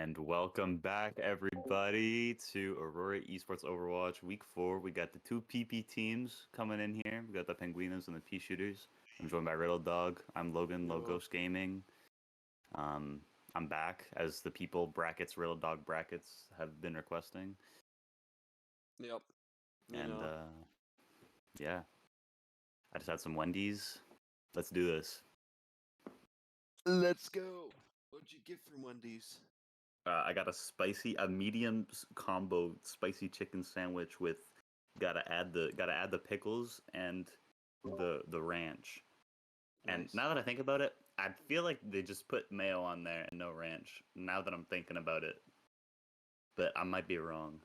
And welcome back, everybody, to Aurora Esports Overwatch Week 4. We got the two PP teams coming in here. We got the Penguinos and the Peashooters. I'm joined by RiddleDog. I'm Logan, Logos Gaming. I'm back, as the people brackets, RiddleDog brackets, have been requesting. Yep. Yeah. I just had some Wendy's. Let's do this. Let's go. What'd you get from Wendy's? I got a medium combo spicy chicken sandwich with gotta add the pickles and the ranch. Nice. And now that I think about it, I feel like they just put mayo on there and no ranch. Now that I'm thinking about it, but I might be wrong.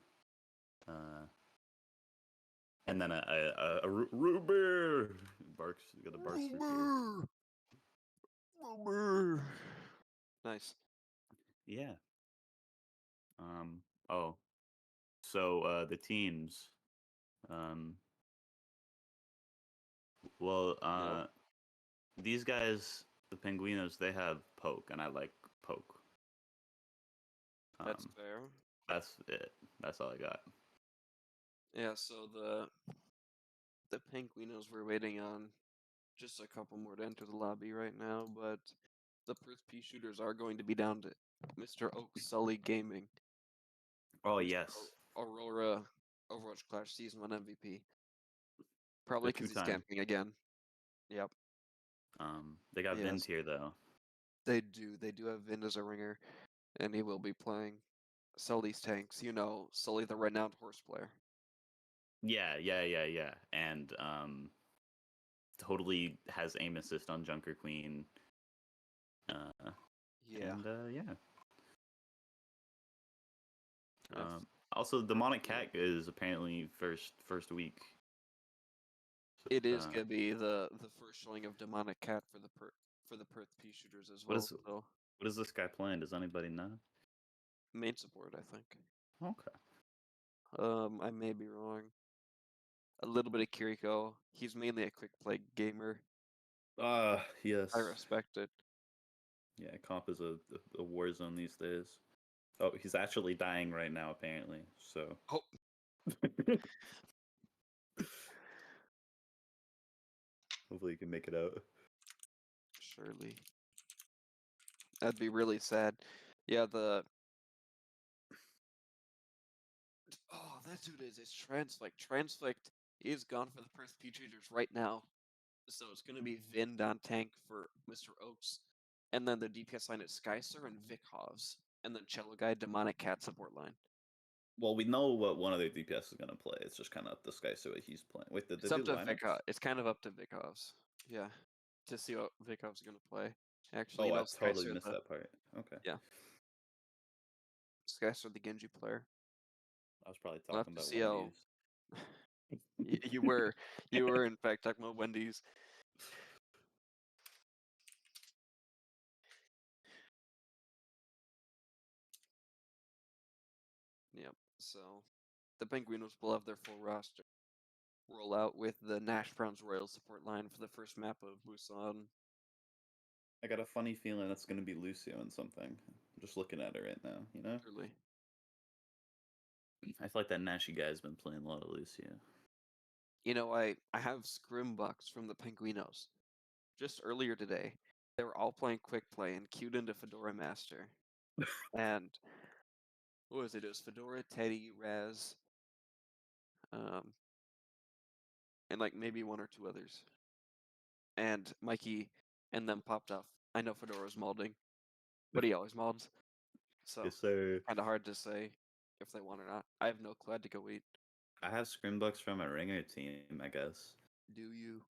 And then a root beer. Barks got the barks root beer. Nice. Yeah. Oh. So the teams. Well, these guys, the Penguinos, they have poke, and I like poke. That's fair. That's it. That's all I got. Yeah, so the Penguinos we're waiting on just a couple more to enter the lobby right now, but the Perth Peashooters are going to be down to Mr. Oak Sully Gaming. Oh, Mr. yes. Aurora Overwatch Clash Season 1 MVP. Probably because he's camping again. Yep. They got Vint here, though. They do. They do have Vint as a ringer, and he will be playing Sully's tanks. You know, Sully, the renowned horse player. Yeah. And totally has aim assist on Junker Queen. Yeah. And also, Demonic Cat is apparently first week. So, it is gonna be the first showing of Demonic Cat for the Perth Peashooters as well. What is this guy playing? Does anybody know? Main support, I think. Okay. I may be wrong. A little bit of Kiriko. He's mainly a quick play gamer. Yes. I respect it. Yeah, comp is a war zone these days. Oh, he's actually dying right now, apparently. So. Oh. Hopefully you can make it out. Surely. That'd be really sad. Yeah, Oh, that's who it is. It's Transflict. Transflict is gone for the Perth Peashooters right now. So it's going to be Vind on tank for Mr. Oaks. And then the DPS line is Skyser and Vic Hovs. And then Cello Guy, Demonic Cat support line. Well, we know what one of their DPS is going to play. It's just kind of up to Skyser what he's playing. Wait, It's up to Vic Hovs. It's kind of up to Vic Hovs. Yeah. To see what Vic Hovs is going to play. Actually, I totally missed that part. Okay. Yeah. Skyser, the Genji player. I was probably talking about Wendy's. You were in fact talking about Wendy's. Yep. So the Penguinos will have their full roster roll out with the Nash Browns Royal support line for the first map of Busan. I got a funny feeling that's going to be Lucio and something. I'm just looking at it right now, you know? Truly. I feel like that Nashy guy's been playing a lot of Lucio. You know, I have Scrimbucks from the Penguinos. Just earlier today, they were all playing quick play and queued into Fedora Master. And what was it? It was Fedora, Teddy, Raz, and like maybe one or two others. And Mikey and them popped off. I know Fedora was molding, but he always molds. So yes, sir. Kind of hard to say if they won or not. I have no clue. I had to go eat. I have Scrimbucks from a ringer team, I guess. Do you?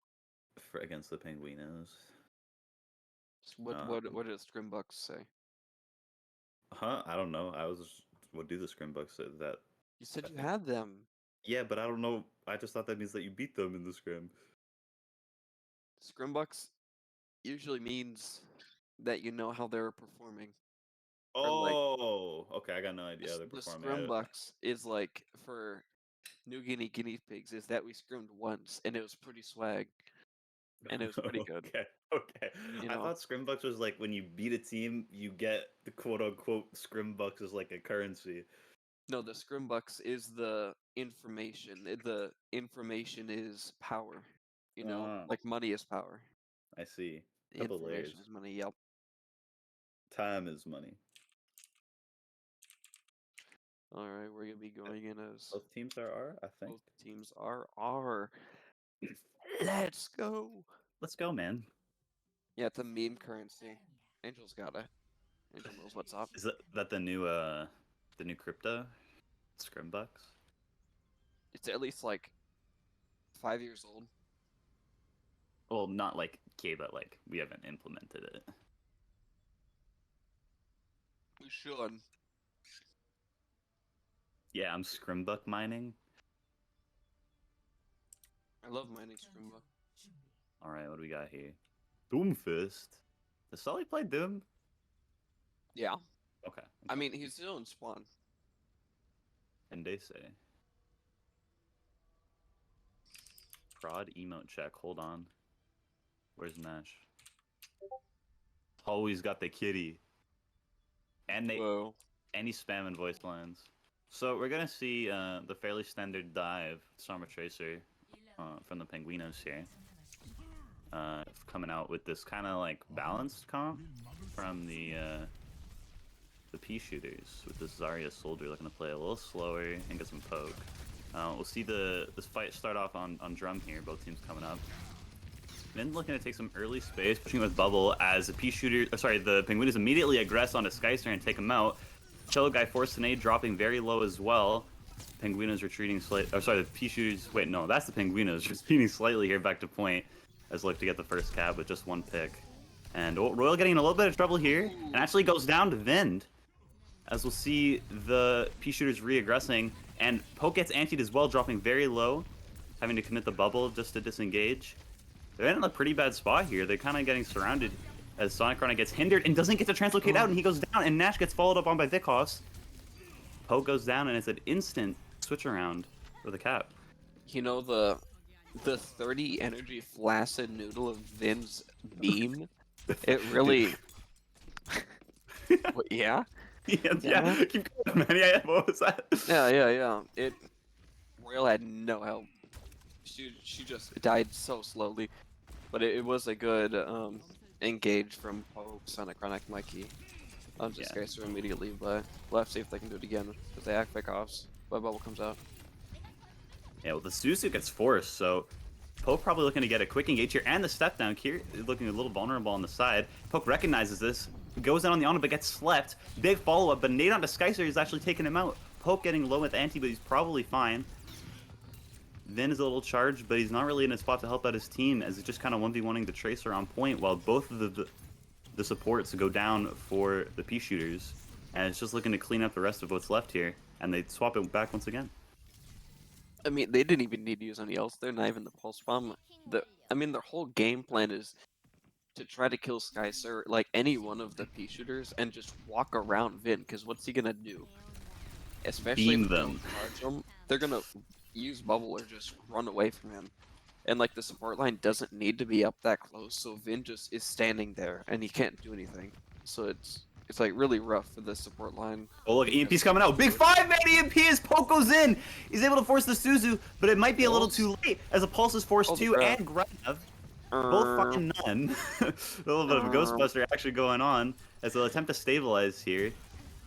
Against the Penguinos. What does Scrimbucks say? I don't know. What do the Scrimbucks say that? You said you had them. Yeah, but I don't know. I just thought that means that you beat them in the scrim. Scrimbucks usually means that you know how they're performing. Oh, okay. I got no idea how they're performing. The Scrimbucks is like for New Guinea guinea pigs is that we scrimmed once and it was pretty swag. and it was pretty good. Okay, okay. You I know, thought Scrimbucks was like when you beat a team, you get the quote unquote Scrimbucks as like a currency. no, the Scrimbucks is the information. The information is power. You know, Ah, like money is power. I see. The Couple information layers. is money. Yep. Time is money. All right, we're gonna be going in as Both teams are R, I think. both teams are R. Let's go. Let's go, man. Yeah, it's a meme currency. Angel's got it. Angel knows what's up. Is that the new crypto? Scrimbucks? It's at least like 5 years old. Well, not like K, but like we haven't implemented it. We should. Yeah, I'm Scrimbuck mining. I love mining Scrimbuck. Alright, what do we got here? Doomfist. Does Sully play Doom? Yeah. Okay. I mean, he's still in spawn. And they say. Prod emote check. Hold on. Where's Nash? Oh, he's got the kitty. And Whoa. he's spamming voice lines. So we're gonna see the fairly standard dive Summer Tracer from the Penguinos here. Coming out with this kind of like balanced comp from the Peashooters with this Zarya soldier looking to play a little slower and get some poke. We'll see this fight start off on drum here. Both teams coming up. Then looking to take some early space, pushing with bubble as the the Penguinos immediately aggress onto Skyster and take him out. Cello guy forced an A, dropping very low as well. Penguinos retreating slightly. Oh, sorry, the Peashooters. Wait, no, that's the Penguinos retreating slightly here back to point as look to get the first cap with just one pick. And Royal getting in a little bit of trouble here and actually goes down to Vind. As we'll see the Peashooters re-aggressing, and Poke gets antied as well, dropping very low, having to commit the bubble just to disengage. They're in a pretty bad spot here. They're kind of getting surrounded as Sonic Runner gets hindered and doesn't get to translocate out, and he goes down, and Nash gets followed up on by Vikos. Poke goes down, and it's an instant switch around for the cap. You know the 30 energy flaccid noodle of Vin's meme? It really... What, yeah? Yeah. Keep going, man. Yeah, what was that? Yeah. Royal had no help. She just died so slowly. But it was a good engage from Pope, Sonic Chronic, Mikey. I'll just guys through immediately, but we'll have to see if they can do it again. Because they act like offs, but bubble comes out. Yeah, well, the Suzu gets forced, so Poke probably looking to get a quick engage here, and the step down here, looking a little vulnerable on the side. Poke recognizes this, goes down on the Ana, but gets slept. Big follow-up, but nade onto Skyster is actually taking him out. Poke getting low with anti, but he's probably fine. Vin is a little charged, but he's not really in a spot to help out his team, as he's just kind of 1v1ing the Tracer on point, while both of the supports go down for the Peashooters, and it's just looking to clean up the rest of what's left here, and they swap it back once again. I mean, they didn't even need to use any else. They're not even the pulse bomb. I mean, their whole game plan is to try to kill Skyser, like any one of the Peashooters, and just walk around Vin, because what's he gonna do? Especially Beam if they them. don't charge him, they're gonna use bubble or just run away from him. And like the support line doesn't need to be up that close, so Vin just is standing there and he can't do anything. So it's like really rough for the support line. Oh look, EMP's coming out. Big 5-man EMP as Poke goes in. He's able to force the Suzu, but it might be a little too late as a Pulse is forced too, and Grav. Both find none. A little bit of a Ghostbuster actually going on as they'll attempt to stabilize here.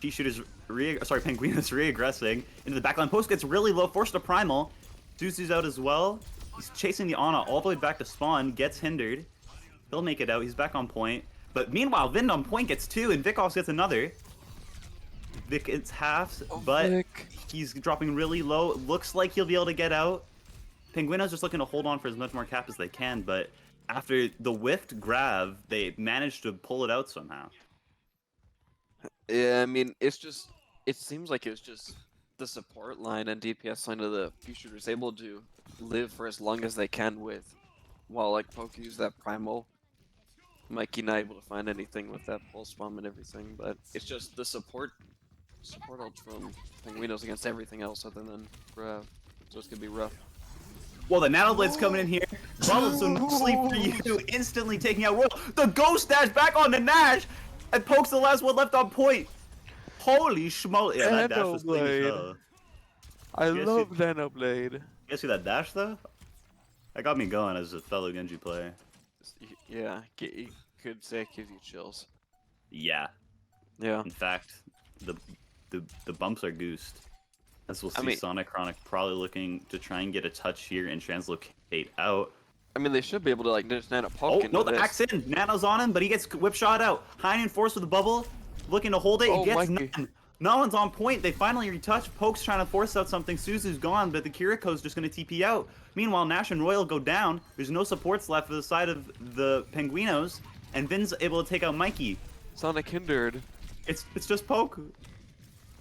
Peashooters Penguinos re-aggressing into the backline. Post gets really low, forced to Primal. Suzu's out as well. He's chasing the Ana all the way back to spawn, gets hindered. He'll make it out, he's back on point. But meanwhile, Vind on point gets 2, and Vikos gets another. Vic gets halves, but he's dropping really low. Looks like he'll be able to get out. Penguinos just looking to hold on for as much more cap as they can, but after the whiffed grab, they managed to pull it out somehow. Yeah, I mean, it seems like it was just the support line and DPS line of the Peashooters able to live for as long as they can with, while like Poke used that Primal. Mikey not able to find anything with that pulse bomb and everything, but it's just the support ult from Penguinos against everything else other than Grav, so it's gonna be rough. Well, the Nano Blade's coming in here. Bubbles, so no sleep for you. Instantly taking out Royal. The Ghost Dash back on the Nash. And pokes the last one left on point. Holy schmo. Yeah, that dash was clean as hell. I love Nanoblade. You guys see that dash, though? That got me going as a fellow Genji player. Yeah, you could say it gives you chills. Yeah. Yeah. In fact, the bumps are goosed. As we'll see, I mean, Sonic Chronic probably looking to try and get a touch here and translocate out. I mean, they should be able to like just Nano poke into no, the this. axe in. Nano's on him, but he gets whip shot out. Heinen forced with the bubble, looking to hold it. He gets none. No one's on point. They finally retouch. Poke's trying to force out something. Suzu's gone, but the Kiriko's just going to TP out. Meanwhile, Nash and Royal go down. There's no supports left for the side of the Penguinos, and Vin's able to take out Mikey. Sonic hindered. It's just Poke.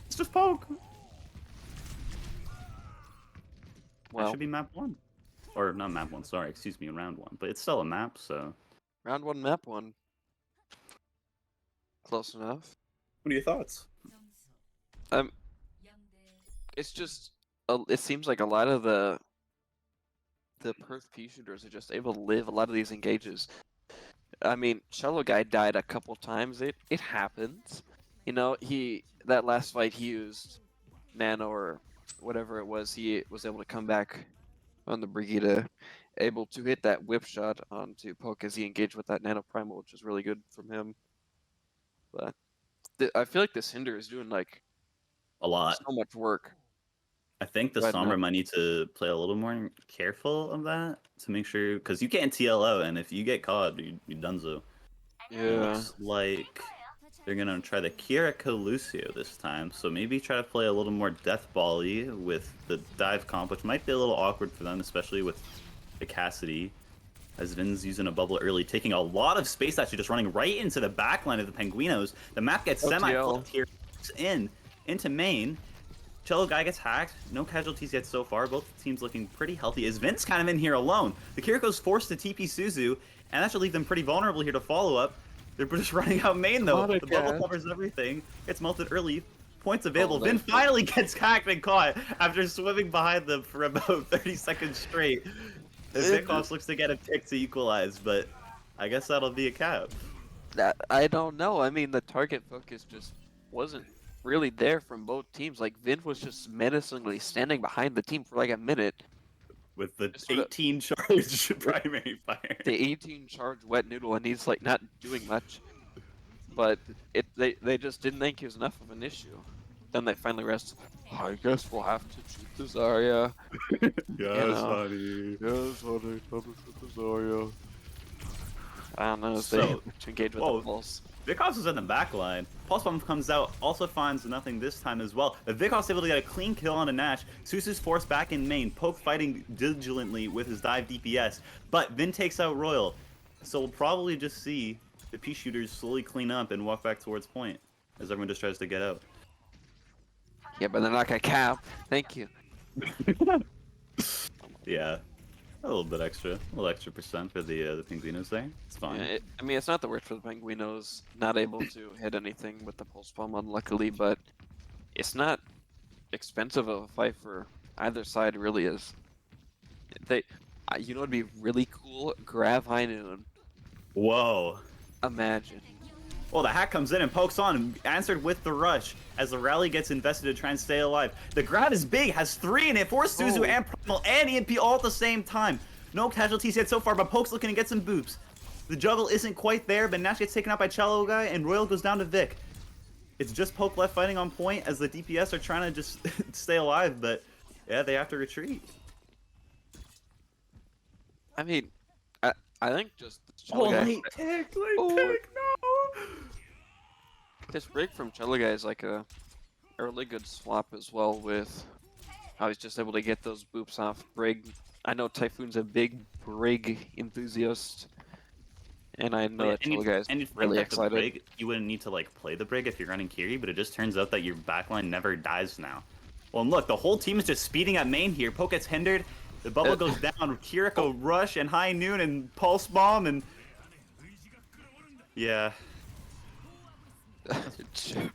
It's just Poke. Well, that should be map 1. Or not map 1, sorry, excuse me, round 1. But it's still a map, so... Round 1, map 1. Close enough. What are your thoughts? It's just... it seems like a lot of the Perth Peashooters are just able to live a lot of these engages. I mean, Cello Guy died a couple times. It happens. You know, that last fight he used Nano or whatever it was, he was able to come back on the Brigitte, able to hit that whip shot onto Poke as he engaged with that Nano Primal, which was really good from him. But I feel like this Hinder is doing like a lot. So much work. I think the Sombra might need to play a little more careful of that to make sure, because you can't TLO, and if you get caught, you're donezo. Yeah. It looks like they're gonna try the Kiriko Lucio this time, so maybe try to play a little more death ball-y with the dive comp, which might be a little awkward for them, especially with the Cassidy, as Vin's using a bubble early, taking a lot of space actually, just running right into the backline of the Penguinos. The map gets semi-flipped here, into main. Cello Guy gets hacked. No casualties yet so far. Both teams looking pretty healthy. Is Vince kind of in here alone? The Kiriko's forced to TP Suzu, and that should leave them pretty vulnerable here to follow up. They're just running out main though. The bubble covers everything. Gets melted early. Points available. Vin finally gets hacked and caught after swimming behind them for about 30 seconds straight. And Vikos looks to get a pick to equalize, but I guess that'll be a cap. I don't know. I mean, the target focus just wasn't really there from both teams. Like, Vin was just menacingly standing behind the team for like a minute. With the 18 charge primary fire. The 18 charge wet noodle, and he's like not doing much. But they just didn't think it was enough of an issue. Then they finally rest. I guess we'll have to shoot the Zarya. Yes, honey. Yes, honey. Let us shoot the Zarya. I don't know if they engage with the pulse. Vikos is in the back line. Pulse Bomb comes out, also finds nothing this time as well. Vikos able to get a clean kill on a Nash. Susu's forced back in main. Poke fighting diligently with his dive DPS. But Vin takes out Royal. So we'll probably just see the Peashooters slowly clean up and walk back towards point as everyone just tries to get out. Yeah, but they're not gonna cap. Thank you. Yeah. A little extra percent for the Penguinos there. It's fine. Yeah, I mean, it's not the worst for the Penguinos. Not able to hit anything with the pulse bomb, unluckily, but it's not expensive of a fight for either side. It really is. You know, it'd be really cool. Grab High Noon. Whoa. Imagine. Well, the hack comes in and pokes on, answered with the rush as the rally gets invested to try and stay alive. The grab is big, has 3 in it for Suzu and Primal and EMP all at the same time. No casualties yet so far, but Poke's looking to get some boops. The juggle isn't quite there, but Nash gets taken out by Cello Guy and Royal goes down to Vic. It's just Poke left fighting on point as the DPS are trying to just stay alive, but yeah, they have to retreat. I mean, I think just Cello Guy. Late tick, no! This break from Cello Guy is like a really good swap as well with how he's just able to get those boops off Brig. I know Typhoon's a big Brig enthusiast, and I know that Cello Guy is really excited. Brig, you wouldn't need to like play the Brig if you're running Kiri, but it just turns out that your backline never dies now. Well, and look, the whole team is just speeding at main here. Poke gets hindered, the bubble goes down, Kiriko rush and High Noon and Pulse Bomb and yeah.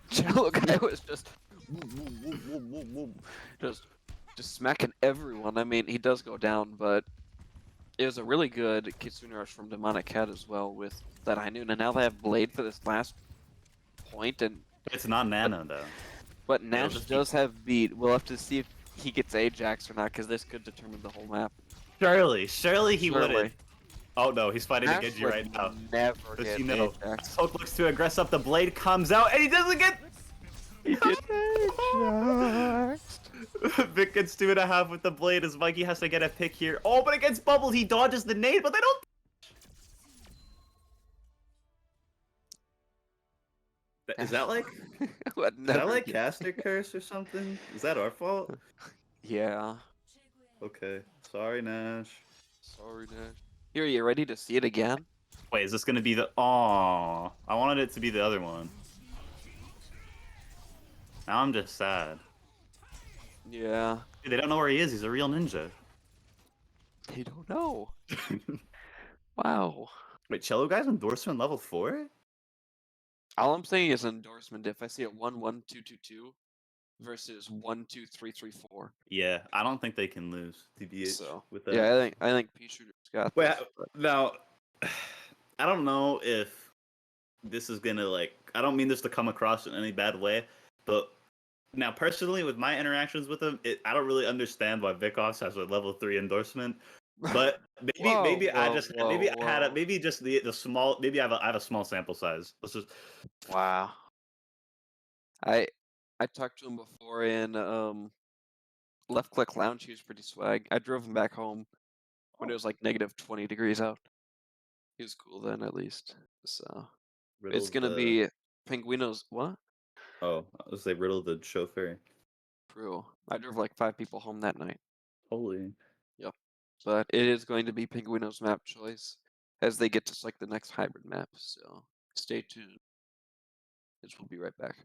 Cello Guy was just just smacking everyone. I mean, he does go down, but it was a really good Kitsune Rush from Demonic Cat as well with that High Noon, and now they have Blade for this last point, and It's not Nano though. but It'll Nash just does have beat. We'll have to see if he gets Ajax or not, because this could determine the whole map. Surely he wouldn't. Surely. Oh no, he's fighting to Nash Genji would right now. never Does get he know? Ajax. Poke looks too aggressive. The blade comes out and he doesn't get. He gets Ajax. Vic gets 2.5 with the blade as Mikey has to get a pick here. Oh, but it gets bubbled. He dodges the nade, but they don't. Is that like? Would Is that never like get- caster curse or something? Is that our fault? Yeah. Okay, sorry Nash. Sorry, Nash. Here, you ready to see it again? Wait, is this gonna be the? Aw, I wanted it to be the other one. Now I'm just sad. Yeah. Dude, they don't know where he is. He's a real ninja. They don't know. Wow. Wait, Cello Guy's endorsement level 4? All I'm saying is endorsement if I see it 1-1-2-2-2 versus 1-2-3-3-4. Yeah, I don't think they can lose, TBH, So with that. yeah, I think Peashooters got Wait, this. But now, I don't know if this is gonna, like, I don't mean this to come across in any bad way, but now, personally, with my interactions with him, I don't really understand why Vicos has a level 3 endorsement. But maybe I just maybe I had a maybe just the small maybe I have a small sample size. Let's just wow. I talked to him before in Left Click Lounge. He was pretty swag. I drove him back home when it was like -20 degrees out. He was cool then, at least. So riddle it's gonna the be Penguinos. What? oh I was say riddle the chauffeur. True. I drove like 5 people home that night. Holy. Yep. But it is going to be Penguinos map choice as they get to select the next hybrid map. So stay tuned. This will be right back.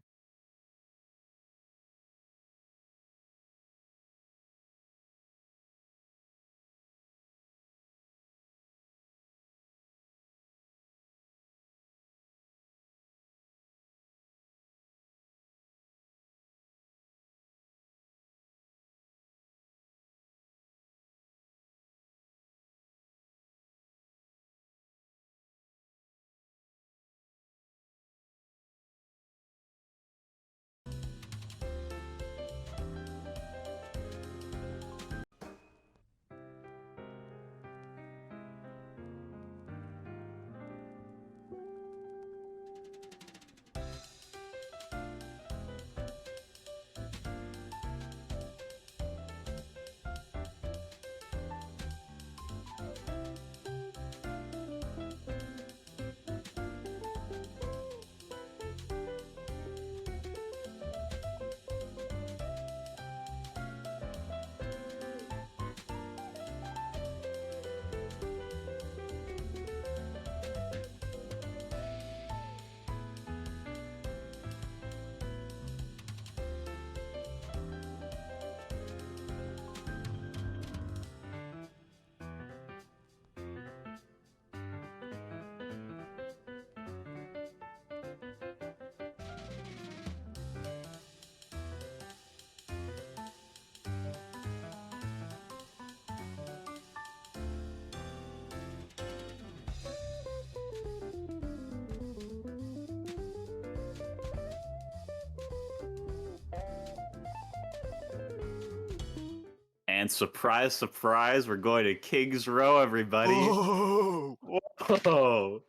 And surprise, surprise, we're going to King's Row, everybody. Oh! Whoa.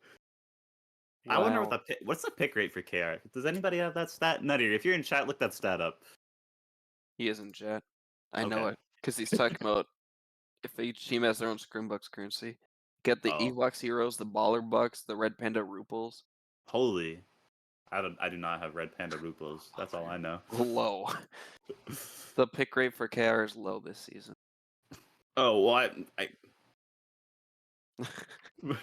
I wonder Wow. what's the pick rate for KR? Does anybody have that stat? Nutty, if you're in chat, look that stat up. He is in chat. I know Okay. it. Because he's talking about if each team has their own Scrimbucks currency. Get the Oh. Evox Heroes, the Baller Bucks, the Red Panda Ruples. Holy. I do not have red panda ruples. That's all I know. Low. The pick rate for KR is low this season. Oh, well, No,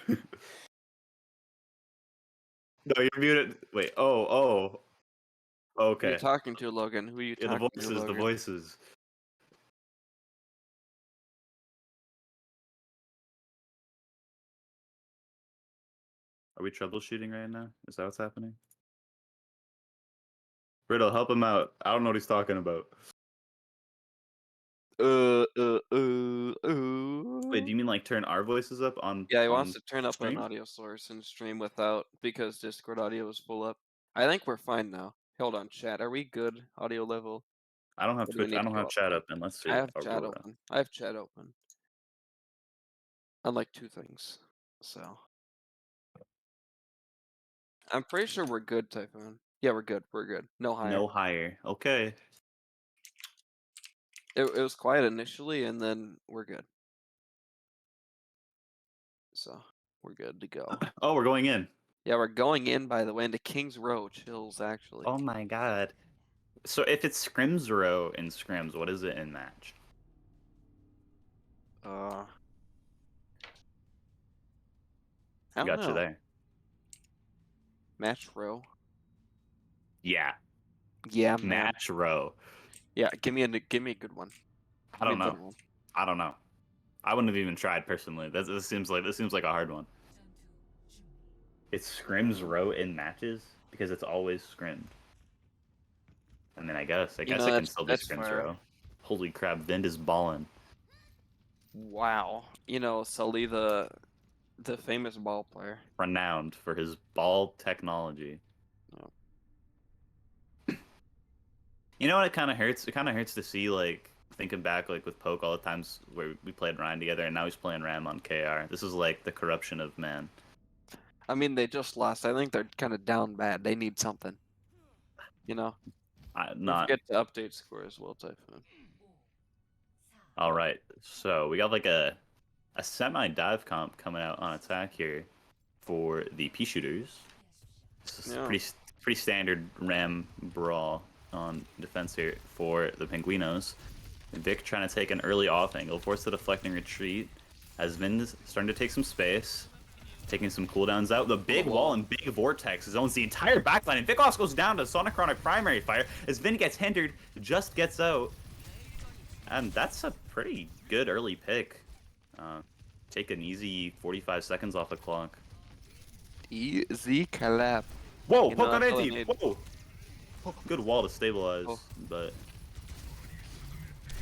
you're muted. Wait. Oh. Who are Okay. you talking to, Logan? Who are you Yeah, talking the to, voices. Logan? The voices. Are we troubleshooting right now? Is that what's happening? Riddle, help him out. I don't know what he's talking about. Wait, do you mean like turn our voices up on Yeah, he wants to turn up an stream? audio source and stream without because Discord audio is full up. I think we're fine now. Hold on, chat. Are we good audio level? I don't have Or do we Twitch. I need to don't go have up chat more? up unless I you're have chat Aurora. open. I have chat open. Unlike two things. So I'm pretty sure we're good, Typhoon. Yeah, we're good. We're good. No higher. No higher. Okay. It was quiet initially, and then we're good. So we're good to go. Oh, we're going in. Yeah, we're going in, by the way, into King's Row chills, actually. Oh my god. So if it's scrims row in scrims, what is it in match? I don't Got you know. there. Match row. Yeah. Yeah, man. Match row. Yeah, give me a good one. I don't know. One. I don't know. I wouldn't have even tried personally. This seems like a hard one. It's scrims row in matches because it's always scrimmed. I mean, I guess it can still be that's scrims fair. row. Holy crap, Vind is balling. Wow. Sully, the famous ball player. Renowned for his ball technology. Oh. You know what? It kind of hurts. It kind of hurts to see, like, thinking back, like, with Poke all the times where we played Ryan together, and now he's playing Ram on KR. This is like the corruption of man. I mean, they just lost. I think they're kind of down bad. They need something. Don't forget to update score as well, Typhoon. All right, so we got like a semi-dive comp coming out on attack here for the Peashooters. This is pretty standard Ram brawl on defense here for the Penguinos. Vic trying to take an early off angle, force the deflecting retreat as Vind is starting to take some space, taking some cooldowns out. The big wall and big vortex owns the entire backline, and Vic also goes down to Sonicronic primary fire as Vind gets hindered, just gets out. And that's a pretty good early pick. Take an easy 45 seconds off the clock. Easy clap. Whoa, poke on anti. Whoa. Good wall to stabilize, but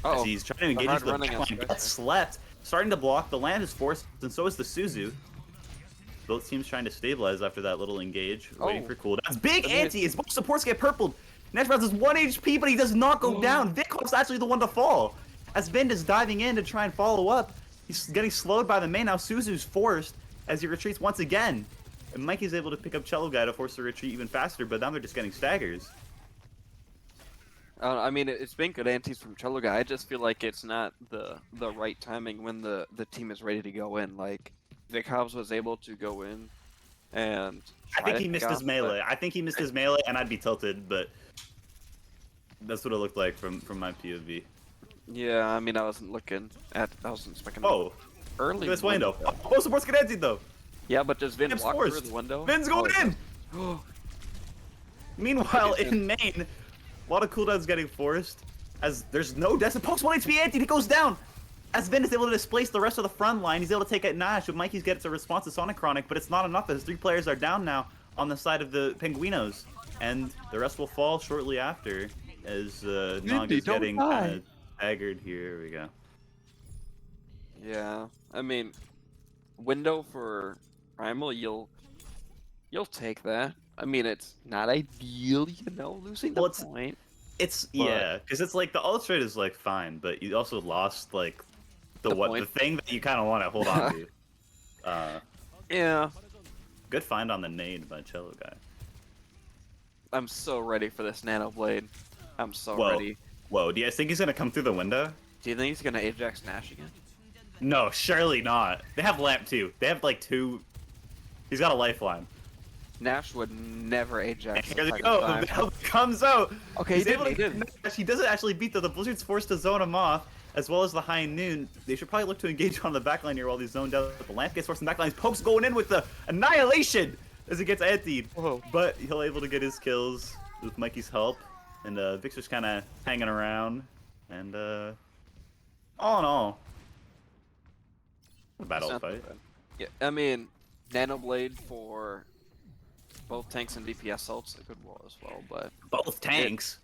as he's trying to engage the backline, gets slept. Starting to block. The land is forced, and so is the Suzu. Both teams trying to stabilize after that little engage, waiting for cooldowns. Big anti! His both supports get purpled. Next round is 1 HP, but he does not go down. Vikhof's actually the one to fall. As Vind is diving in to try and follow up, he's getting slowed by the main. Now Suzu's forced as he retreats once again. And Mikey's able to pick up Cello Guy to force the retreat even faster, but now they're just getting staggers. I mean, it's been good antis from Cello Guy. I just feel like it's not the right timing when the team is ready to go in. Like, Vikhofs was able to go in and I think he missed his melee. I think he missed his melee, and I'd be tilted, but that's what it looked like from my POV. Yeah, I mean, I wasn't expecting. Oh, early. This window. Oh, support's get anti though. Yeah, but does Vind walk through the window? Vin's going in! Meanwhile, in main, a lot of cooldowns getting forced, as there's no death. Pokes 1 HP anti, he goes down! As Vind is able to displace the rest of the front line, he's able to take out Nash, but Mikey's gets a response to Sonicronic, but it's not enough as 3 players are down now on the side of the Penguinos. And the rest will fall shortly after, as Nog is getting kind of staggered here. Here we go. Yeah, I mean, window for Primal, you'll take that. I mean, it's not ideal, losing the point. Yeah, because it's like the ultra is like fine, but you also lost like the thing that you kind of want to hold on to. Yeah. Good find on the nade by Cello Guy. I'm so ready for this Nano Blade. I'm so ready. Whoa, do you guys think he's gonna come through the window? Do you think he's gonna Ajax Nash again? No, surely not. They have lamp too. They have like 2. He's got a lifeline. Nash would never Ajax. Here they go. The help comes out. Okay, he's able to. He doesn't actually beat the Blizzard's forced to zone him off, as well as the High Noon. They should probably look to engage on the backline here while he's zoned out. The lamp gets forced in the backline. Poke's going in with the annihilation as he gets antied. But he'll able to get his kills with Mikey's help, and Vic's just kind of hanging around. And all in all, a battle fight. Yeah, I mean, Nano Blade for both tanks and DPS ults, a good wall as well, but both tanks.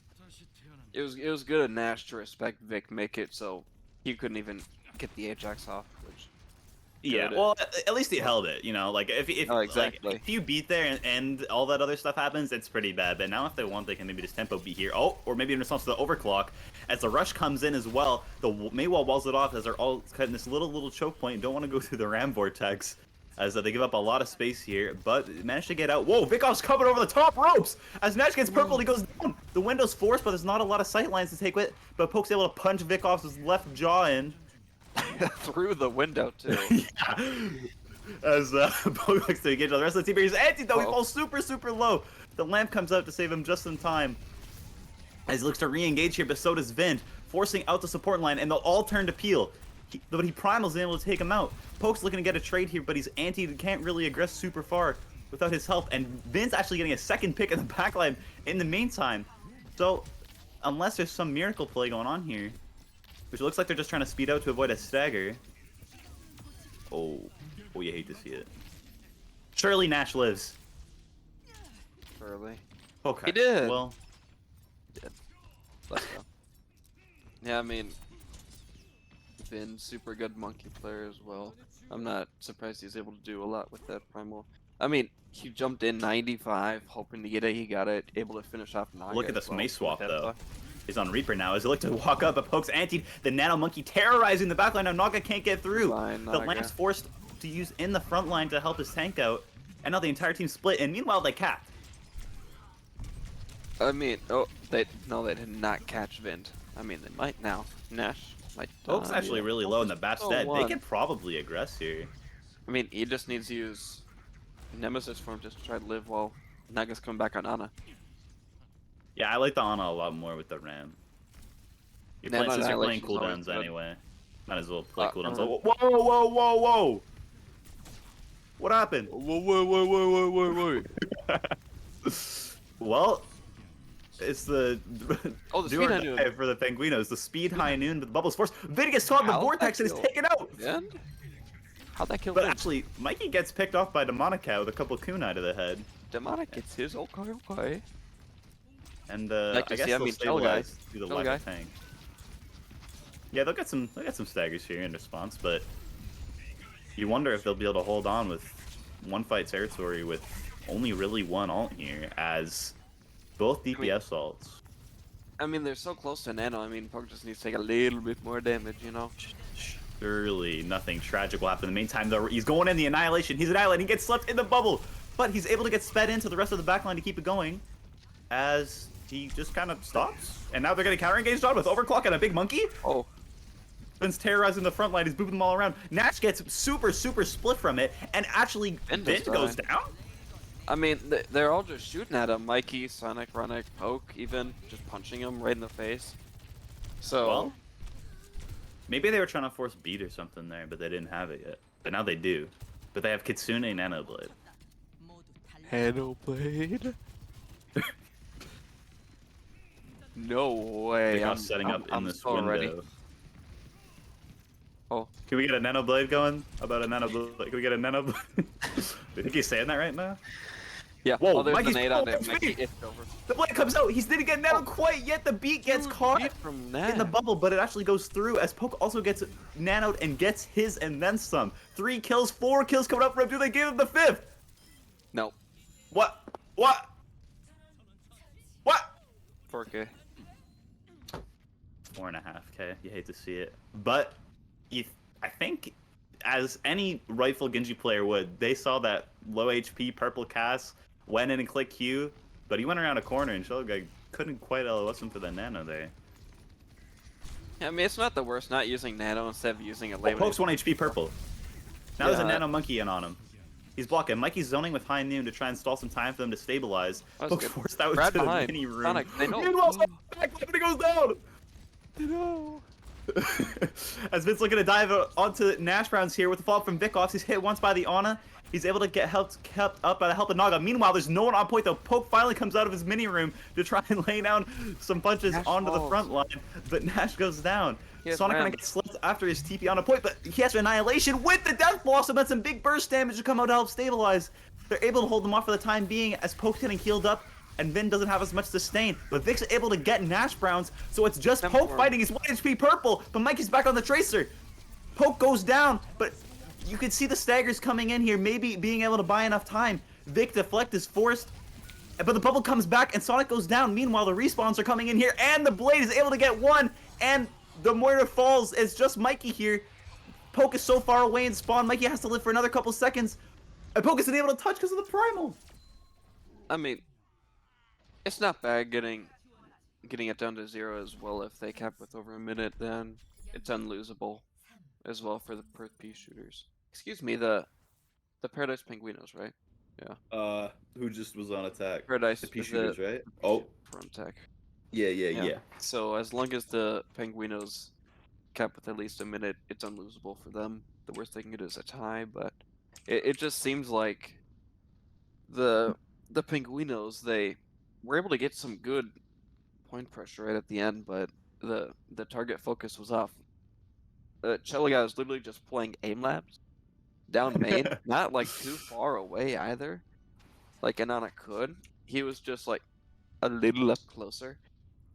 It was good of Nash to respect Vic, make it so He couldn't even get the Ajax off, which Yeah, Good. well, at least he held it, you know. Like if Oh, like exactly. if you beat there and all that other stuff happens, it's pretty bad. But now if they want, they can maybe just tempo beat here. Oh, or maybe in response to the overclock, as the rush comes in as well, the Maywall walls it off as they're all cutting this little choke point. Don't want to go through the Ram Vortex, as they give up a lot of space here, but managed to get out. Whoa, Vikov's coming over the top ropes as Nash gets purple. He goes down. The window's forced, but there's not a lot of sight lines to take with. But Poke's able to punch Vikov's left jaw in. Through the window too. Yeah. As Poke looks to engage on the rest of the team, he's anti though. He falls super low. The lamp comes out to save him just in time. As he looks to re-engage here, but so does Vind, forcing out the support line, and they'll all turn to Peel. But he primals able to take him out. Poke's looking to get a trade here, but he's anti, can't really aggress super far without his help. And Vin's actually getting a second pick in the backline in the meantime. So, unless there's some miracle play going on here, which looks like they're just trying to speed out to avoid a stagger. Oh, you hate to see it. Surely Nash lives. Surely. Okay. He did. Well, He did. Let's go. Yeah, I mean, Vin, super good monkey player as well. I'm not surprised he's able to do a lot with that primal. I mean, he jumped in 95, hoping to get it. He got it, able to finish off Naga. look at this as well. Mace swap though. He's on Reaper now as he look to walk up, but Poke's anti the Nano Monkey terrorizing the backline. Now Naga can't get through. The Lamp's forced to use in the front line to help his tank out, and now the entire team split. And meanwhile, they capped. I mean, they did not catch Vind. I mean, they might now. Nash might. Poke's actually really low in the bat's dead. They could probably aggress here. I mean, he just needs to use Nemesis form just to try to live while Naga's coming back on Ana. Yeah, I like the Ana a lot more with the Ram. Since you're playing cooldowns anyway, might as well play cooldowns. Whoa! What happened? Whoa! Well, it's the the speed high noon for the Penguinos. The speed high noon, but the bubbles force. Vid gets caught in the vortex and is taken out. Vin? How'd that kill But Vin? actually, Mikey gets picked off by Demonica with a couple kunai to the head. Demonic gets his. Okay. And Like I guess see, I they'll mean, stabilize through the Shell lack guy. of tank. Yeah, they'll get some staggers here in response, but you wonder if they'll be able to hold on with one fight territory with only really one ult here, as both DPS ults. I mean, they're so close to Nano. I mean, Poke just needs to take a little bit more damage, you know? Surely nothing tragic will happen. In the meantime, though, he's going in the Annihilation. He's annihilating. He gets swept in the bubble, but he's able to get sped into the rest of the backline to keep it going, as he just kind of stops. And now they're getting counter engaged on with Overclock and a big monkey. Oh. Vin's terrorizing the front line. He's booping them all around. Nash gets super split from it, and actually Vin goes down. I mean, they're all just shooting at him. Mikey, Sonic, Runic, Poke, even just punching him right in the face. So. Well, maybe they were trying to force beat or something there, but they didn't have it yet. But now they do. But they have Kitsune Nanoblade. Nanoblade? No way. They're setting up in this so window. ready. Oh. Can we get a Nanoblade going? How about a Nanoblade? Can we get a Nanoblade? Do you think he's saying that right now? Yeah. Whoa, there's Mikey's the nade on it. Mikey, it's over. The blade comes out. He didn't get nano quite yet. The beat gets caught in the bubble, but it actually goes through as Poke also gets nanoed and gets his and then some. 3 kills, 4 kills coming up for him. Do they give him the 5th? No. What? 4K. 4.5K. You hate to see it, but I think, as any rightful Genji player would, they saw that low HP purple cast, went in and clicked Q, but he went around a corner and Shogai couldn't quite LOS him for the nano there. Yeah, I mean, it's not the worst not using nano instead of using a Oh, label. Poke's 1 HP purple. Now there's a nano monkey in on him. He's blocking. Mikey's zoning with high noon to try and stall some time for them to stabilize. Poke's forced out Grab to the behind. mini room. Sonic, they know. Meanwhile, Sonic goes down! No. As Vin's looking to dive onto Nash Browns here with the fall from Vikoff, he's hit once by the Ana. He's able to get kept up by the help of Naga. Meanwhile, there's no one on point though. Poke finally comes out of his mini room to try and lay down some punches onto the front line, but Nash goes down. Sonic kind of gets slipped after his TP on a point, but he has Annihilation with the Death Blossom and some big burst damage to come out to help stabilize. They're able to hold them off for the time being as Poke's getting healed up, and Vin doesn't have as much sustain. But Vic's able to get Nash Browns, so it's just Poke fighting his 1 HP purple, but Mikey's back on the Tracer. Poke goes down, but you can see the staggers coming in here, maybe being able to buy enough time. Vic deflect is forced, but the bubble comes back and Sonic goes down. Meanwhile, the respawns are coming in here, and the Blade is able to get one, and the Moira falls. It's just Mikey here. Poke is so far away in spawn, Mikey has to live for another couple seconds. And Poke isn't able to touch because of the Primal. I mean, it's not bad getting it down to 0 as well. If they cap with over a minute, then it's unlosable as well for the Perth Peashooters. Excuse me, the Paradise Penguinos, right? Yeah. Who just was on attack? Paradise. The Peashooters, right? Oh. From attack. Yeah. So as long as the Penguinos cap with at least a minute, it's unlosable for them. The worst they can get is a tie, but it just seems like the Penguinos, they were able to get some good point pressure right at the end, but the target focus was off. Cheliga was literally just playing aim labs down main, not like too far away either. Like Anana could. He was just like a little up closer.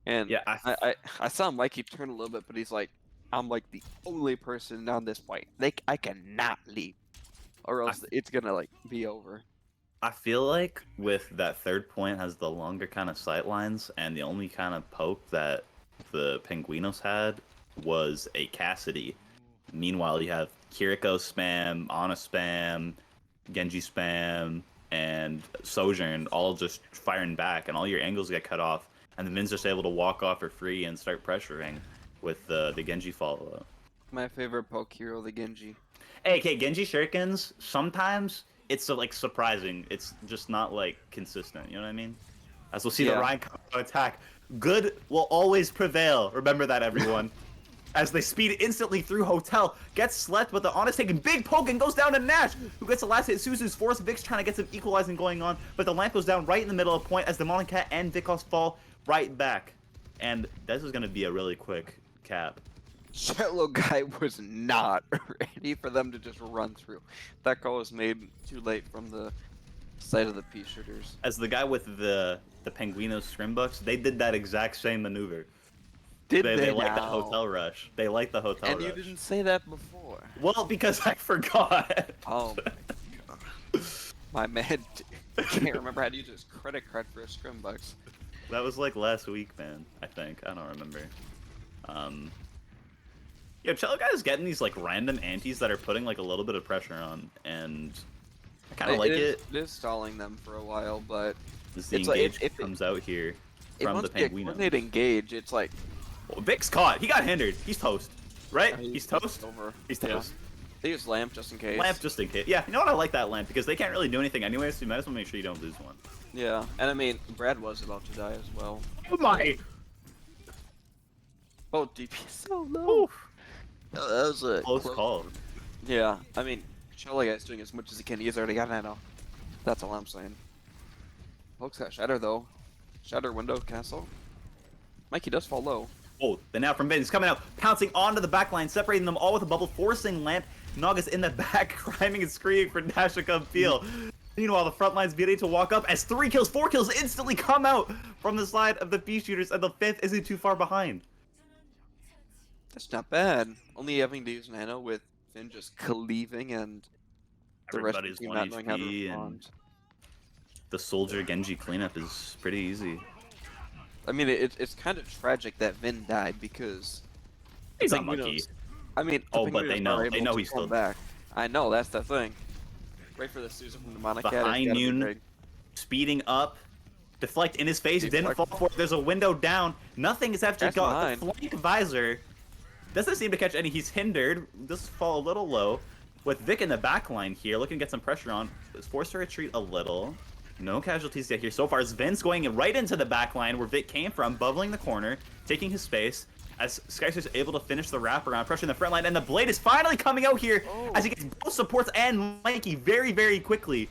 And Yeah, I saw Mikey turn a little bit, but he's like, I'm like the only person on this fight. I cannot leave, or else it's gonna like be over. I feel like with that third point has the longer kind of sight lines, and the only kind of poke that the Penguinos had was a Cassidy. Meanwhile, you have Kiriko spam, Ana spam, Genji spam, and Sojourn all just firing back, and all your angles get cut off, and the Vin's just able to walk off for free and start pressuring with the Genji follow-up. My favorite poke hero, the Genji. Hey, okay, Genji shurikens, sometimes it's like surprising. It's just not like consistent, you know what I mean? As we'll see the Ryan attack. Good will always prevail. Remember that, everyone. As they speed instantly through Hotel, gets slept, but the Honest taking big poke and goes down to Nash, who gets the last hit. Suzu's force. Vic's trying to get some equalizing going on, but the lamp goes down right in the middle of point as the Monocat and Vikos fall right back. And this is going to be a really quick cap. Cello guy was not ready for them to just run through. That call was made too late from the side of the Peashooters. As the guy with the Penguinos Scrimbucks, they did that exact same maneuver. They like the hotel rush. They like the hotel rush. And you didn't say that before. Well, because I forgot. Oh my god. My man can't remember how to use his credit card for his Scrimbucks. That was like last week, man. I think. I don't remember. Yeah, Cello Guy is getting these like random antis that are putting like a little bit of pressure on, and I kind of like it. It is stalling them for a while, but As the engage comes out here from the Penguinos. Coordinate engage, it's like... Well, Vic's caught. He got hindered. He's toast. Right? He's toast? Over. He's toast. They use lamp just in case. Lamp just in case. Yeah, you know what? I like that lamp because they can't really do anything anyways, so you might as well make sure you don't lose one. Yeah, and I mean, Brad was about to die as well. Oh my! Oh, DP so low. Oof. That was a close call. Yeah, I mean, Cello Guy's doing as much as he can. He's already got nano. That's all I'm saying. Poke's got Shatter though. Shatter window castle. Mikey does fall low. Oh, the now from Vin is coming out, pouncing onto the back line, separating them all with a bubble, forcing Lamp. Naga's in the back, crying and screaming for Nash to come peel. Meanwhile, the front line's beginning to walk up as 3 kills, 4 kills instantly come out from the side of the Peashooters, and the 5th isn't too far behind. That's not bad. Only having to use nano with Finn just cleaving and the rest of the team not knowing how to respond. The Soldier Genji cleanup is pretty easy. I mean, it's kind of tragic that Vin died because he's unlucky. I mean, oh, but they know he's still back. I know, that's the thing. Wait for the Susan from the Monocat. The high noon speeding up, deflect in his face, didn't fall for it. There's a window down. Nothing has actually got the flank visor. Doesn't seem to catch any. He's hindered. Does fall a little low. With Vic in the back line here, looking to get some pressure on. Is forced to retreat a little. No casualties yet here so far. As Vin's going right into the back line where Vic came from, bubbling the corner, taking his space. As Skyster's able to finish the wraparound, pressuring the front line, and the Blade is finally coming out here as he gets both supports and Mikey very, very quickly.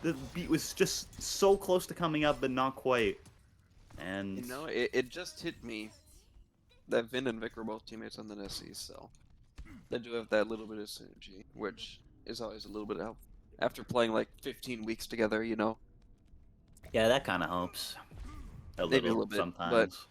The beat was just so close to coming up, but not quite. And you know, it just hit me that Vin and Vic were both teammates on the Nessie, so they do have that little bit of synergy, which is always a little bit of help. After playing like 15 weeks together, you know. Yeah, that kind of helps. Maybe a little bit, but sometimes.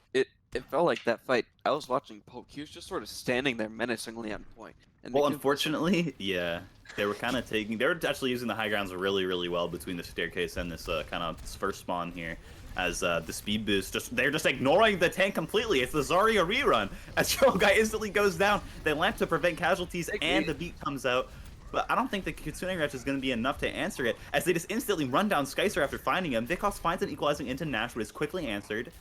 it felt like that fight. I was watching Poke. He was just sort of standing there menacingly on point, and Well, Mickey was just like, unfortunately, yeah, they were kind of taking. They were actually using the high grounds really, really well between the staircase and this kind of first spawn here. As the speed boost, they're just ignoring the tank completely. It's the Zarya rerun. As Troll Guy instantly goes down, they lamp to prevent casualties, and the beat comes out. But I don't think the Kitsune Ratch is going to be enough to answer it, as they just instantly run down Skycer after finding him. Vikos finds an equalizing into Nash, but is quickly answered.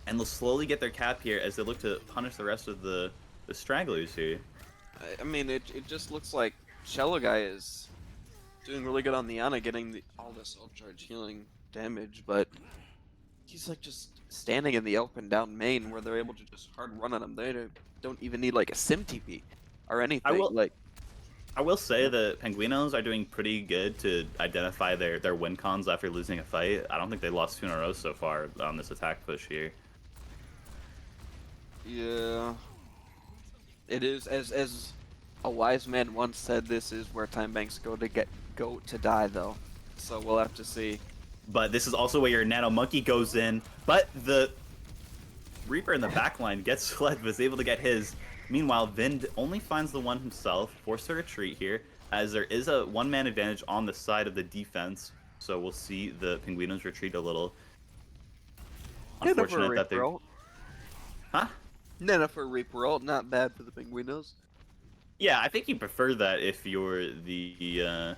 And they'll slowly get their cap here as they look to punish the rest of the stragglers here. I mean, it just looks like Cello Guy is doing really good on the Ana, getting all this charge healing damage, but he's like just standing in the open down main where they're able to just hard run on him. They don't even need like a sim TP or anything. I will say that Penguinos are doing pretty good to identify their win cons after losing a fight. I don't think they lost 2 in a row so far on this attack push here. Yeah, it is as a wise man once said. This is where time banks go to die, though. So we'll have to see. But this is also where your Nano Monkey goes in. But the Reaper in the backline gets fled, but is able to get his. Meanwhile, Vind only finds the one himself, forced to retreat here, as there is a one-man advantage on the side of the defense. So we'll see the Penguinos retreat a little. Unfortunate that they're... Huh? Nana for a Reaper ult, not bad for the Penguinos. Yeah, I think you prefer that if you're the